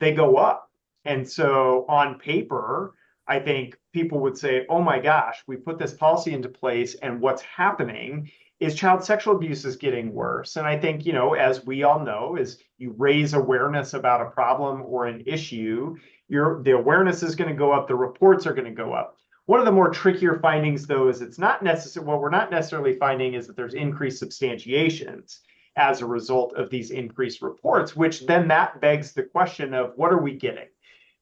They go up. And so on paper, I think people would say, oh my gosh, we put this policy into place, and what's happening is child sexual abuse is getting worse. And I think, as we all know, as you raise awareness about a problem or an issue, the awareness is going to go up, the reports are going to go up. One of the more trickier findings, though, is what we're not necessarily finding is that there's increased substantiations as a result of these increased reports, which then that begs the question of what are we getting?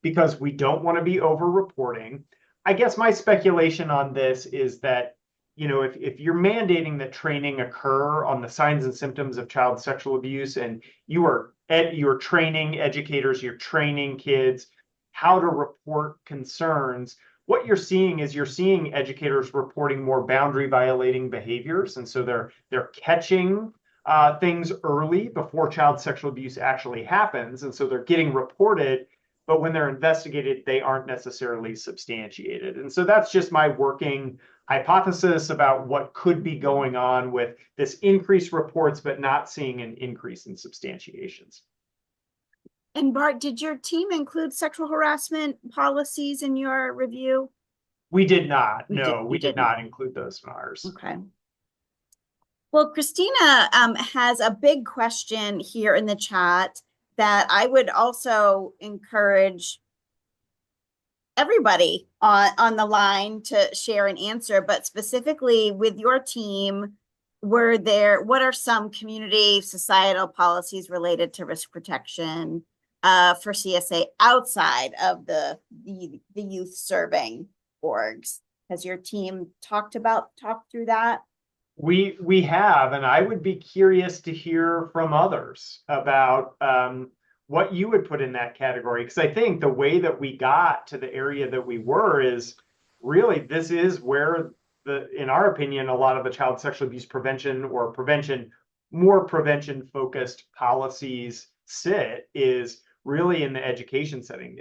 Because we don't want to be over-reporting. I guess my speculation on this is that, if you're mandating that training occur on the signs and symptoms of child sexual abuse, and you're training educators, you're training kids how to report concerns, what you're seeing educators reporting more boundary violating behaviors, and so they're catching things early before child sexual abuse actually happens, and so they're getting reported, but when they're investigated, they aren't necessarily substantiated. And so that's just my working hypothesis about what could be going on with this increased reports, but not seeing an increase in substantiations. And Bart, did your team include sexual harassment policies in your review? We did not. No, We did not include those in ours. Okay. Well, Christina has a big question here in the chat that I would also encourage everybody on the line to share and answer, but specifically with your team, what are some community societal policies related to risk protection for CSA outside of the youth serving orgs? Has your team talked through that? We have, and I would be curious to hear from others about what you would put in that category, because I think the way that we got to the area that we were is really this is where in our opinion, a lot of the child sexual abuse prevention or more prevention focused policies sit is really in the education setting.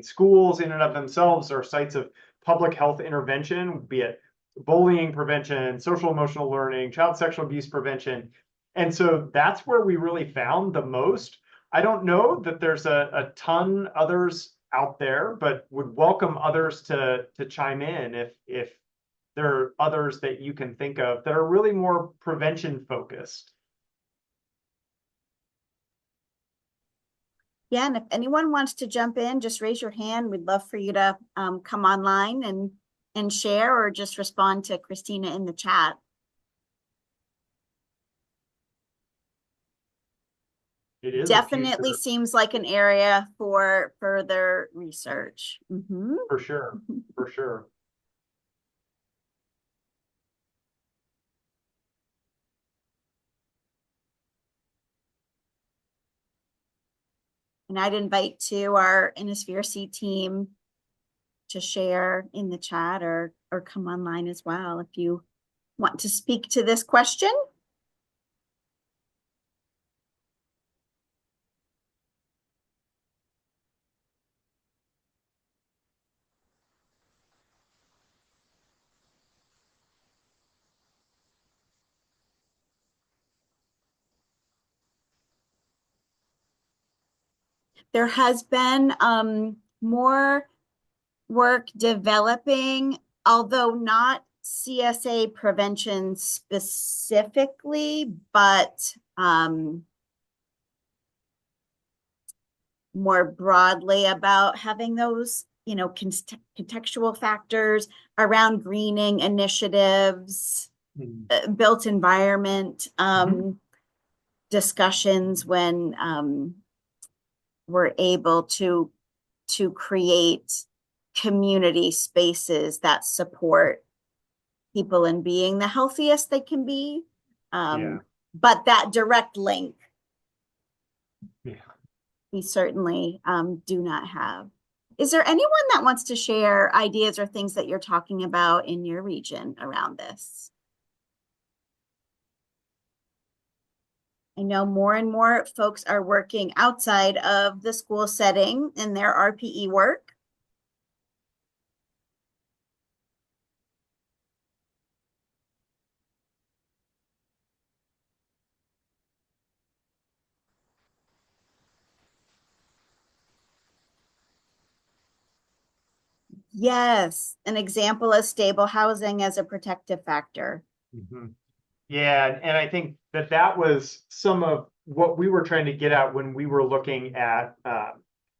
Schools in and of themselves are sites of public health intervention, be it bullying prevention, social emotional learning, child sexual abuse prevention. And so that's where we really found the most. I don't know that there's a ton others out there, but would welcome others to chime in if there are others that you can think of that are really more prevention focused. Yeah, and if anyone wants to jump in, just raise your hand. We'd love for you to come online and share, or just respond to Christina in the chat. It is definitely seems like an area for further research. For sure, for sure. And I'd invite to our NUF2CE00261 team to share in the chat or come online as well if you want to speak to this question. There has been more work developing, although not CSA prevention specifically, but more broadly about having those, contextual factors around greening initiatives, built environment discussions when we're able to create community spaces that support people in being the healthiest they can be. But that direct link, we certainly do not have. Is there anyone that wants to share ideas or things that you're talking about in your region around this? I know more and more folks are working outside of the school setting in their RPE work. Yes, an example of stable housing as a protective factor. Mhm. Yeah, and I think that that was some of what we were trying to get at when we were looking at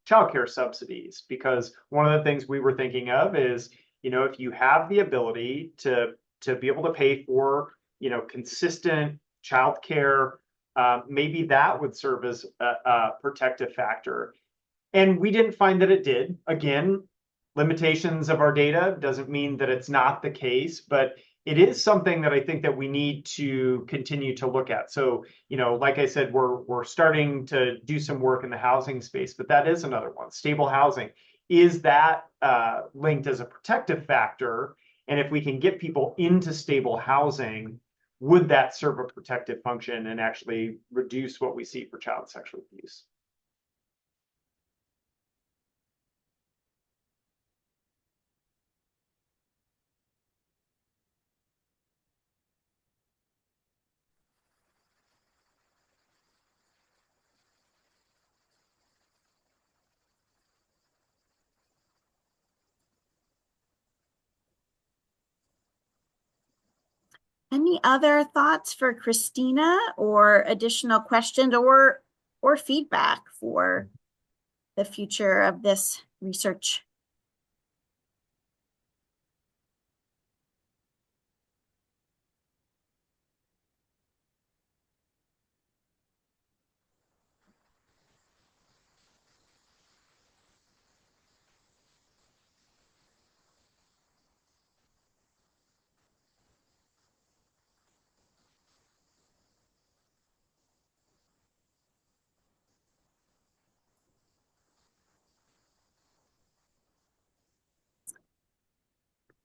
childcare subsidies, because one of the things we were thinking of is, if you have the ability to be able to pay for, consistent childcare, maybe that would serve as a protective factor. And we didn't find that it did. Again, limitations of our data doesn't mean that it's not the case, but it is something that I think that we need to continue to look at. So, like I said, we're starting to do some work in the housing space, but that is another one. Stable housing. Is that linked as a protective factor? And if we can get people into stable housing, would that serve a protective function and actually reduce what we see for child sexual abuse? Any other thoughts for Christina or additional questions or feedback for the future of this research?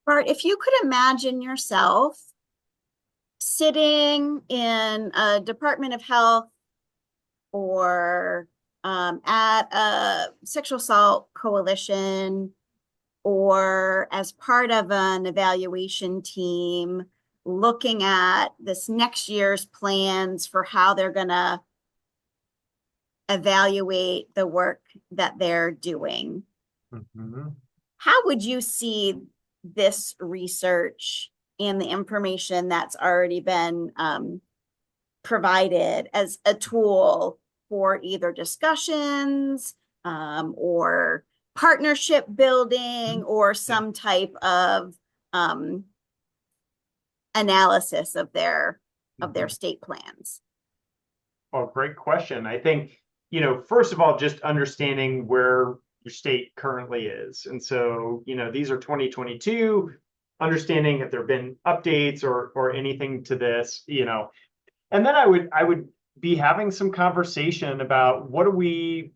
Bart, if you could imagine yourself sitting in a Department of Health or at a sexual assault coalition or as part of an evaluation team looking at this next year's plans for how they're going to evaluate the work that they're doing, Mhm. how would you see this research and the information that's already been provided as a tool for either discussions or partnership building or some type of um, analysis of their Mhm. state plans? Well, great question. I think, first of all, just understanding where your state currently is. And so, these are 2022, understanding if there have been updates or anything to this, and then I would be having some conversation about what do we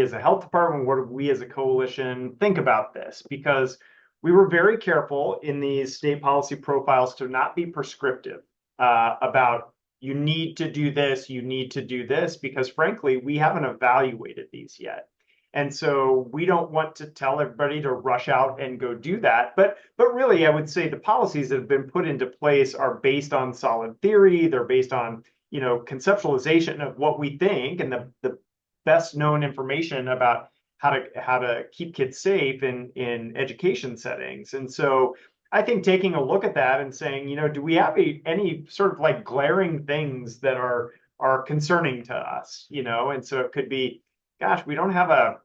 as a health department, what do we as a coalition think about this? Because we were very careful in these state policy profiles to not be prescriptive about you need to do this, you need to do this, because frankly, we haven't evaluated these yet. And so we don't want to tell everybody to rush out and go do that. But really, I would say the policies that have been put into place are based on solid theory. They're based on, conceptualization of what we think and the best known information about how to keep kids safe in education settings. And so I think taking a look at that and saying, do we have any sort of like glaring things that are concerning to us, And so it could be, gosh, we don't have a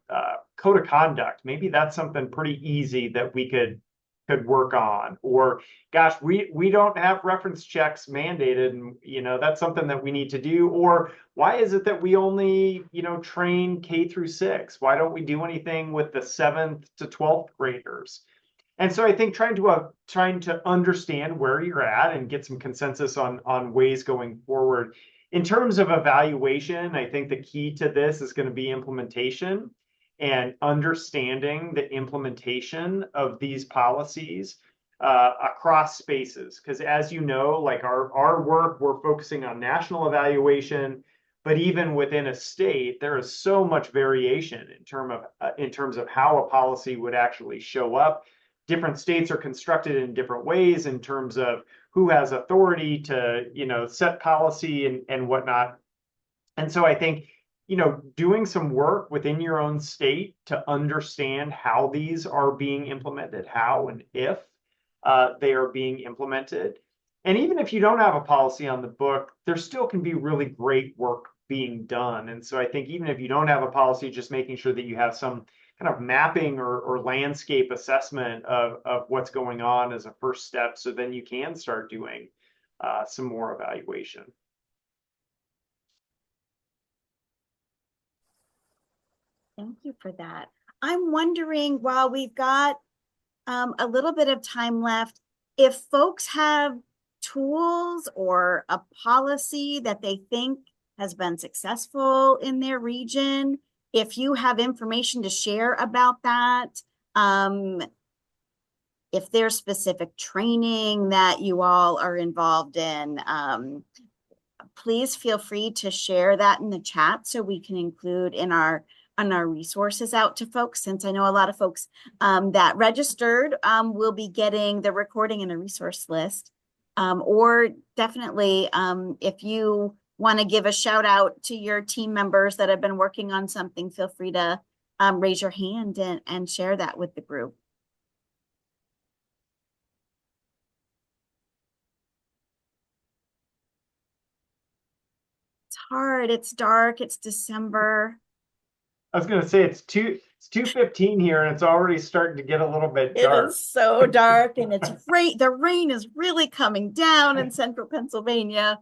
code of conduct. Maybe that's something pretty easy that we could work on. Or, gosh, we don't have reference checks mandated, and that's something that we need to do. Or why is it that we only train K through 6? Why don't we do anything with the 7th to 12th graders? And so I think trying to understand where you're at and get some consensus on ways going forward. In terms of evaluation, I think the key to this is going to be implementation and understanding the implementation of these policies across spaces. Because as you know, like our work, we're focusing on national evaluation, but even within a state, there is so much variation in terms of how a policy would actually show up. Different states are constructed in different ways in terms of who has authority to set policy and whatnot. And so I think doing some work within your own state to understand how these are being implemented, how and if they are being implemented. And even if you don't have a policy on the book, there still can be really great work being done. And so I think even if you don't have a policy, just making sure that you have some kind of mapping or landscape assessment of what's going on as a first step, so then you can start doing some more evaluation. Thank you for that. I'm wondering, while we've got a little bit of time left, if folks have tools or a policy that they think has been successful in their region, if you have information to share about that, if there's specific training that you all are involved in, please feel free to share that in the chat so we can include in our resources out to folks, since I know a lot of folks that registered will be getting the recording and a resource list. Or definitely, if you want to give a shout out to your team members that have been working on something, feel free to raise your hand and share that with the group. It's hard, it's dark, it's December. I was going to say it's 2:15 here, and it's already starting to get a little bit dark. It is so dark, and it's rain. The rain is really coming down in central Pennsylvania.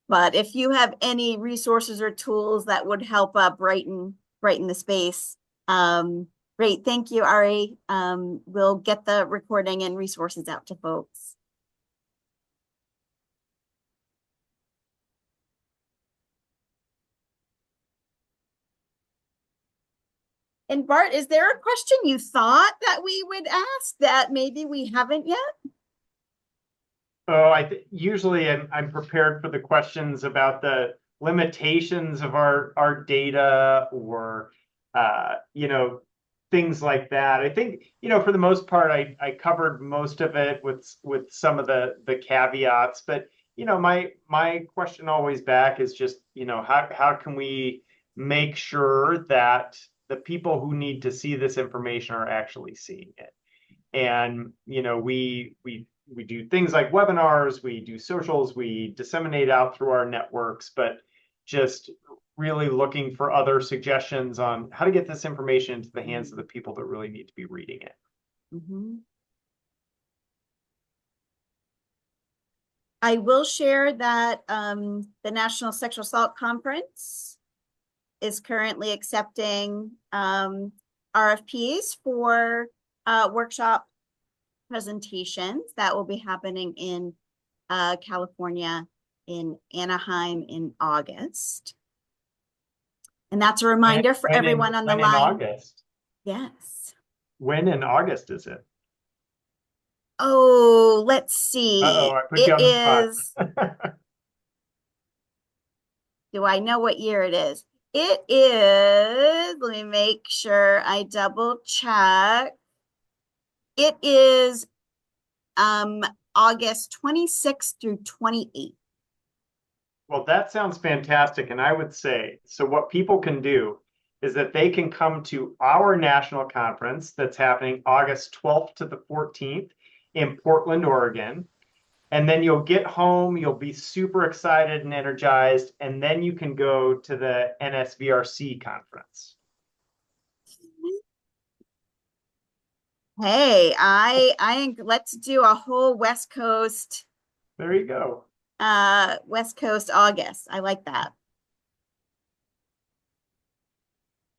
But if you have any resources or tools that would help brighten the space, great. Thank you, Ari. We'll get the recording and resources out to folks. And Bart, is there a question you thought that we would ask that maybe we haven't yet? Oh, usually I'm prepared for the questions about the limitations of our data, or things like that. I think for the most part I covered most of it with some of the caveats, but my question always back is just how can we make sure that the people who need to see this information are actually seeing it. And we do things like webinars, we do socials, we disseminate out through our networks, but just really looking for other suggestions on how to get this information into the hands of the people that really need to be reading it. Mm-hmm. I will share that the National Sexual Assault Conference is currently accepting RFPs for workshop presentations that will be happening in California, in Anaheim in August. And that's a reminder for everyone on the line. When in August? Yes. When in August is it? Oh, let's see. Uh-oh, I put you on the spot. Do I know what year it is? It is, let me make sure I double check. It is August 26th through 28th. Well, that sounds fantastic. And I would say, so what people can do is that they can come to our national conference that's happening August 12th to the 14th in Portland, Oregon. And then you'll get home, you'll be super excited and energized, and then you can go to the NSVRC conference. Hey, I let's do a whole West Coast. There you go. West Coast August. I like that.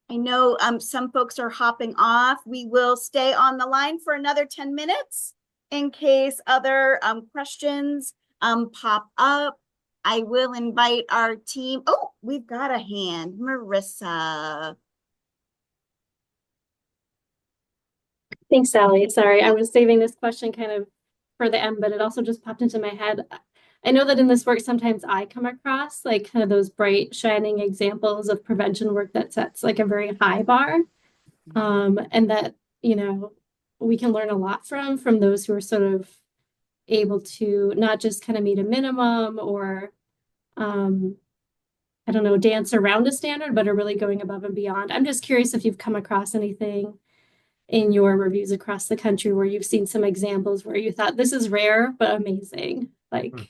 I know some folks are hopping off. We will stay on the line for another 10 minutes in case other questions pop up. I will invite our team. Oh, we've got a hand. Marissa. Thanks, Sally. Sorry, I was saving this question kind of for the end, but it also just popped into my head. I know that in this work, sometimes I come across like kind of those bright, shining examples of prevention work that sets like a very high bar, and that, we can learn a lot from those who are sort of able to not just kind of meet a minimum or I don't know, dance around a standard, but are really going above and beyond. I'm just curious if you've come across anything in your reviews across the country where you've seen some examples where you thought this is rare but amazing, like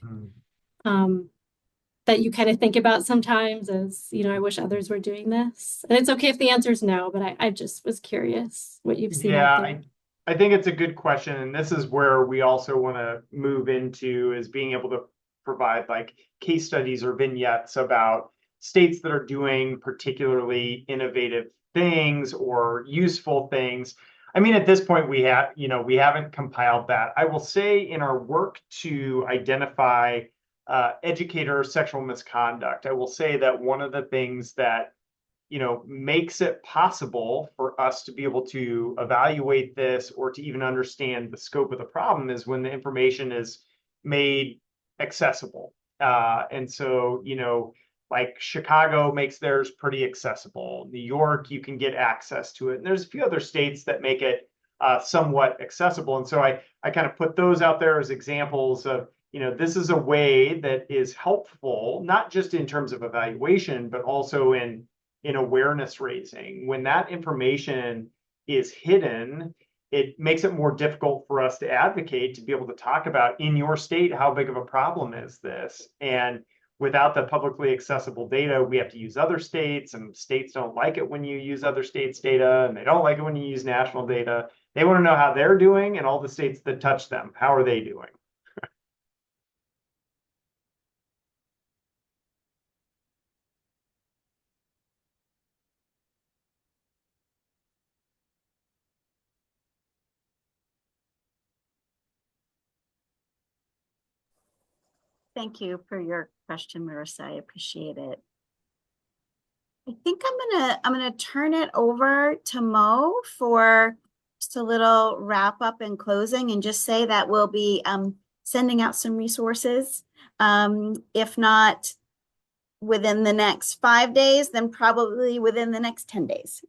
that you kind of think about sometimes as, you know, I wish others were doing this. And it's okay if the answer is no, but I just was curious what you've seen out there. I think it's a good question. And this is where we also want to move into is being able to provide like case studies or vignettes about states that are doing particularly innovative things or useful things. I mean, at this point, we haven't compiled that. I will say in our work to identify educator sexual misconduct, I will say that one of the things that makes it possible for us to be able to evaluate this or to even understand the scope of the problem is when the information is made accessible. And so, like Chicago makes theirs pretty accessible. New York, you can get access to it. And there's a few other states that make it somewhat accessible. And so I kind of put those out there as examples of, this is a way that is helpful, not just in terms of evaluation, but also in awareness raising. When that information is hidden, it makes it more difficult for us to advocate, to be able to talk about in your state, how big of a problem is this? And without the publicly accessible data, we have to use other states, and states don't like it when you use other states' data, and they don't like it when you use national data. They want to know how they're doing, and all the states that touch them, how are they doing? Thank you for your question, Marissa. I appreciate it. I think I'm gonna turn it over to Mo for just a little wrap up and closing, and just say that we'll be sending out some resources. If not within the next 5 days, then probably within the next 10 days.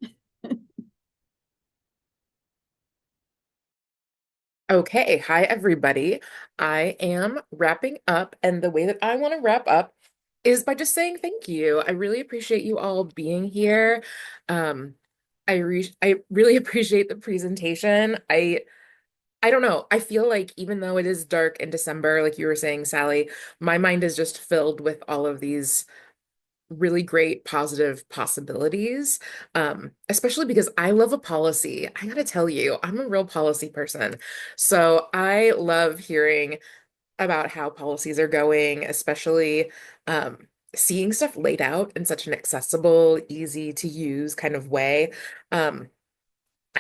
Okay, hi everybody. I am wrapping up, and the way that I want to wrap up is by just saying thank you. I really appreciate you all being here. I really appreciate the presentation. I don't know. I feel like even though it is dark in December, like you were saying, Sally, my mind is just filled with all of these really great positive possibilities, especially because I love a policy. I gotta tell you, I'm a real policy person. So I love hearing about how policies are going, especially seeing stuff laid out in such an accessible, easy to use kind of way. I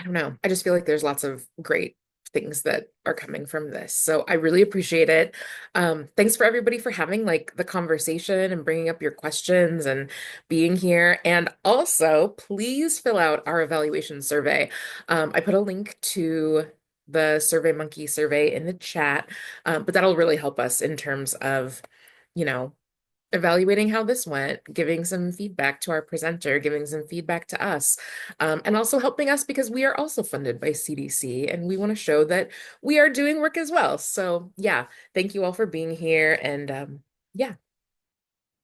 don't know. I just feel like there's lots of great things that are coming from this. So I really appreciate it. Thanks for everybody for having like the conversation and bringing up your questions and being here. And also, please fill out our evaluation survey. I put a link to the SurveyMonkey survey in the chat, but that'll really help us in terms of, you know, evaluating how this went, giving some feedback to our presenter, giving some feedback to us, and also helping us because we are also funded by CDC and we want to show that we are doing work as well. So yeah, thank you all for being here. And yeah,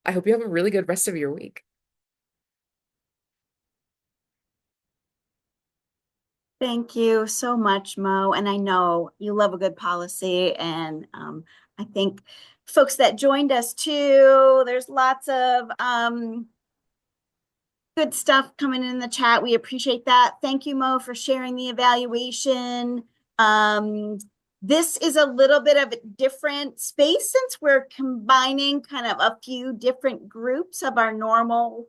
I hope you have a really good rest of your week. Thank you so much, Mo. And I know you love a good policy. And I think folks that joined us too, there's lots of good stuff coming in the chat. We appreciate that. Thank you, Mo, for sharing the evaluation. This is a little bit of a different space since we're combining kind of a few different groups of our normal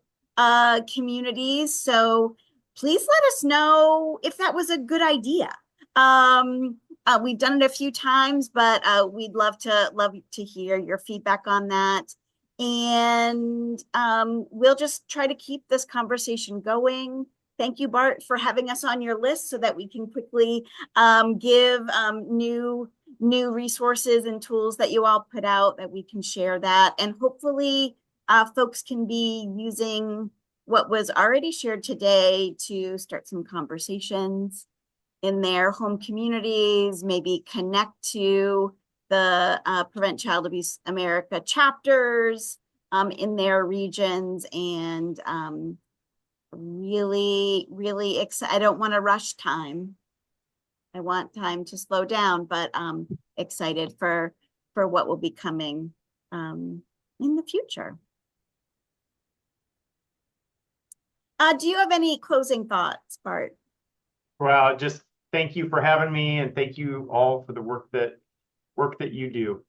communities. So please let us know if that was a good idea. We've done it a few times, but we'd love to hear your feedback on that. And we'll just try to keep this conversation going. Thank you, Bart, for having us on your list so that we can quickly give new resources and tools that you all put out, that we can share that. And hopefully folks can be using what was already shared today to start some conversations in their home communities, maybe connect to the Prevent Child Abuse America chapters, in their regions, and really, really excited. I don't want to rush time. I want time to slow down, but excited for what will be coming in the future. Do you have any closing thoughts, Bart? Well, just thank you for having me, and thank you all for the work that you do.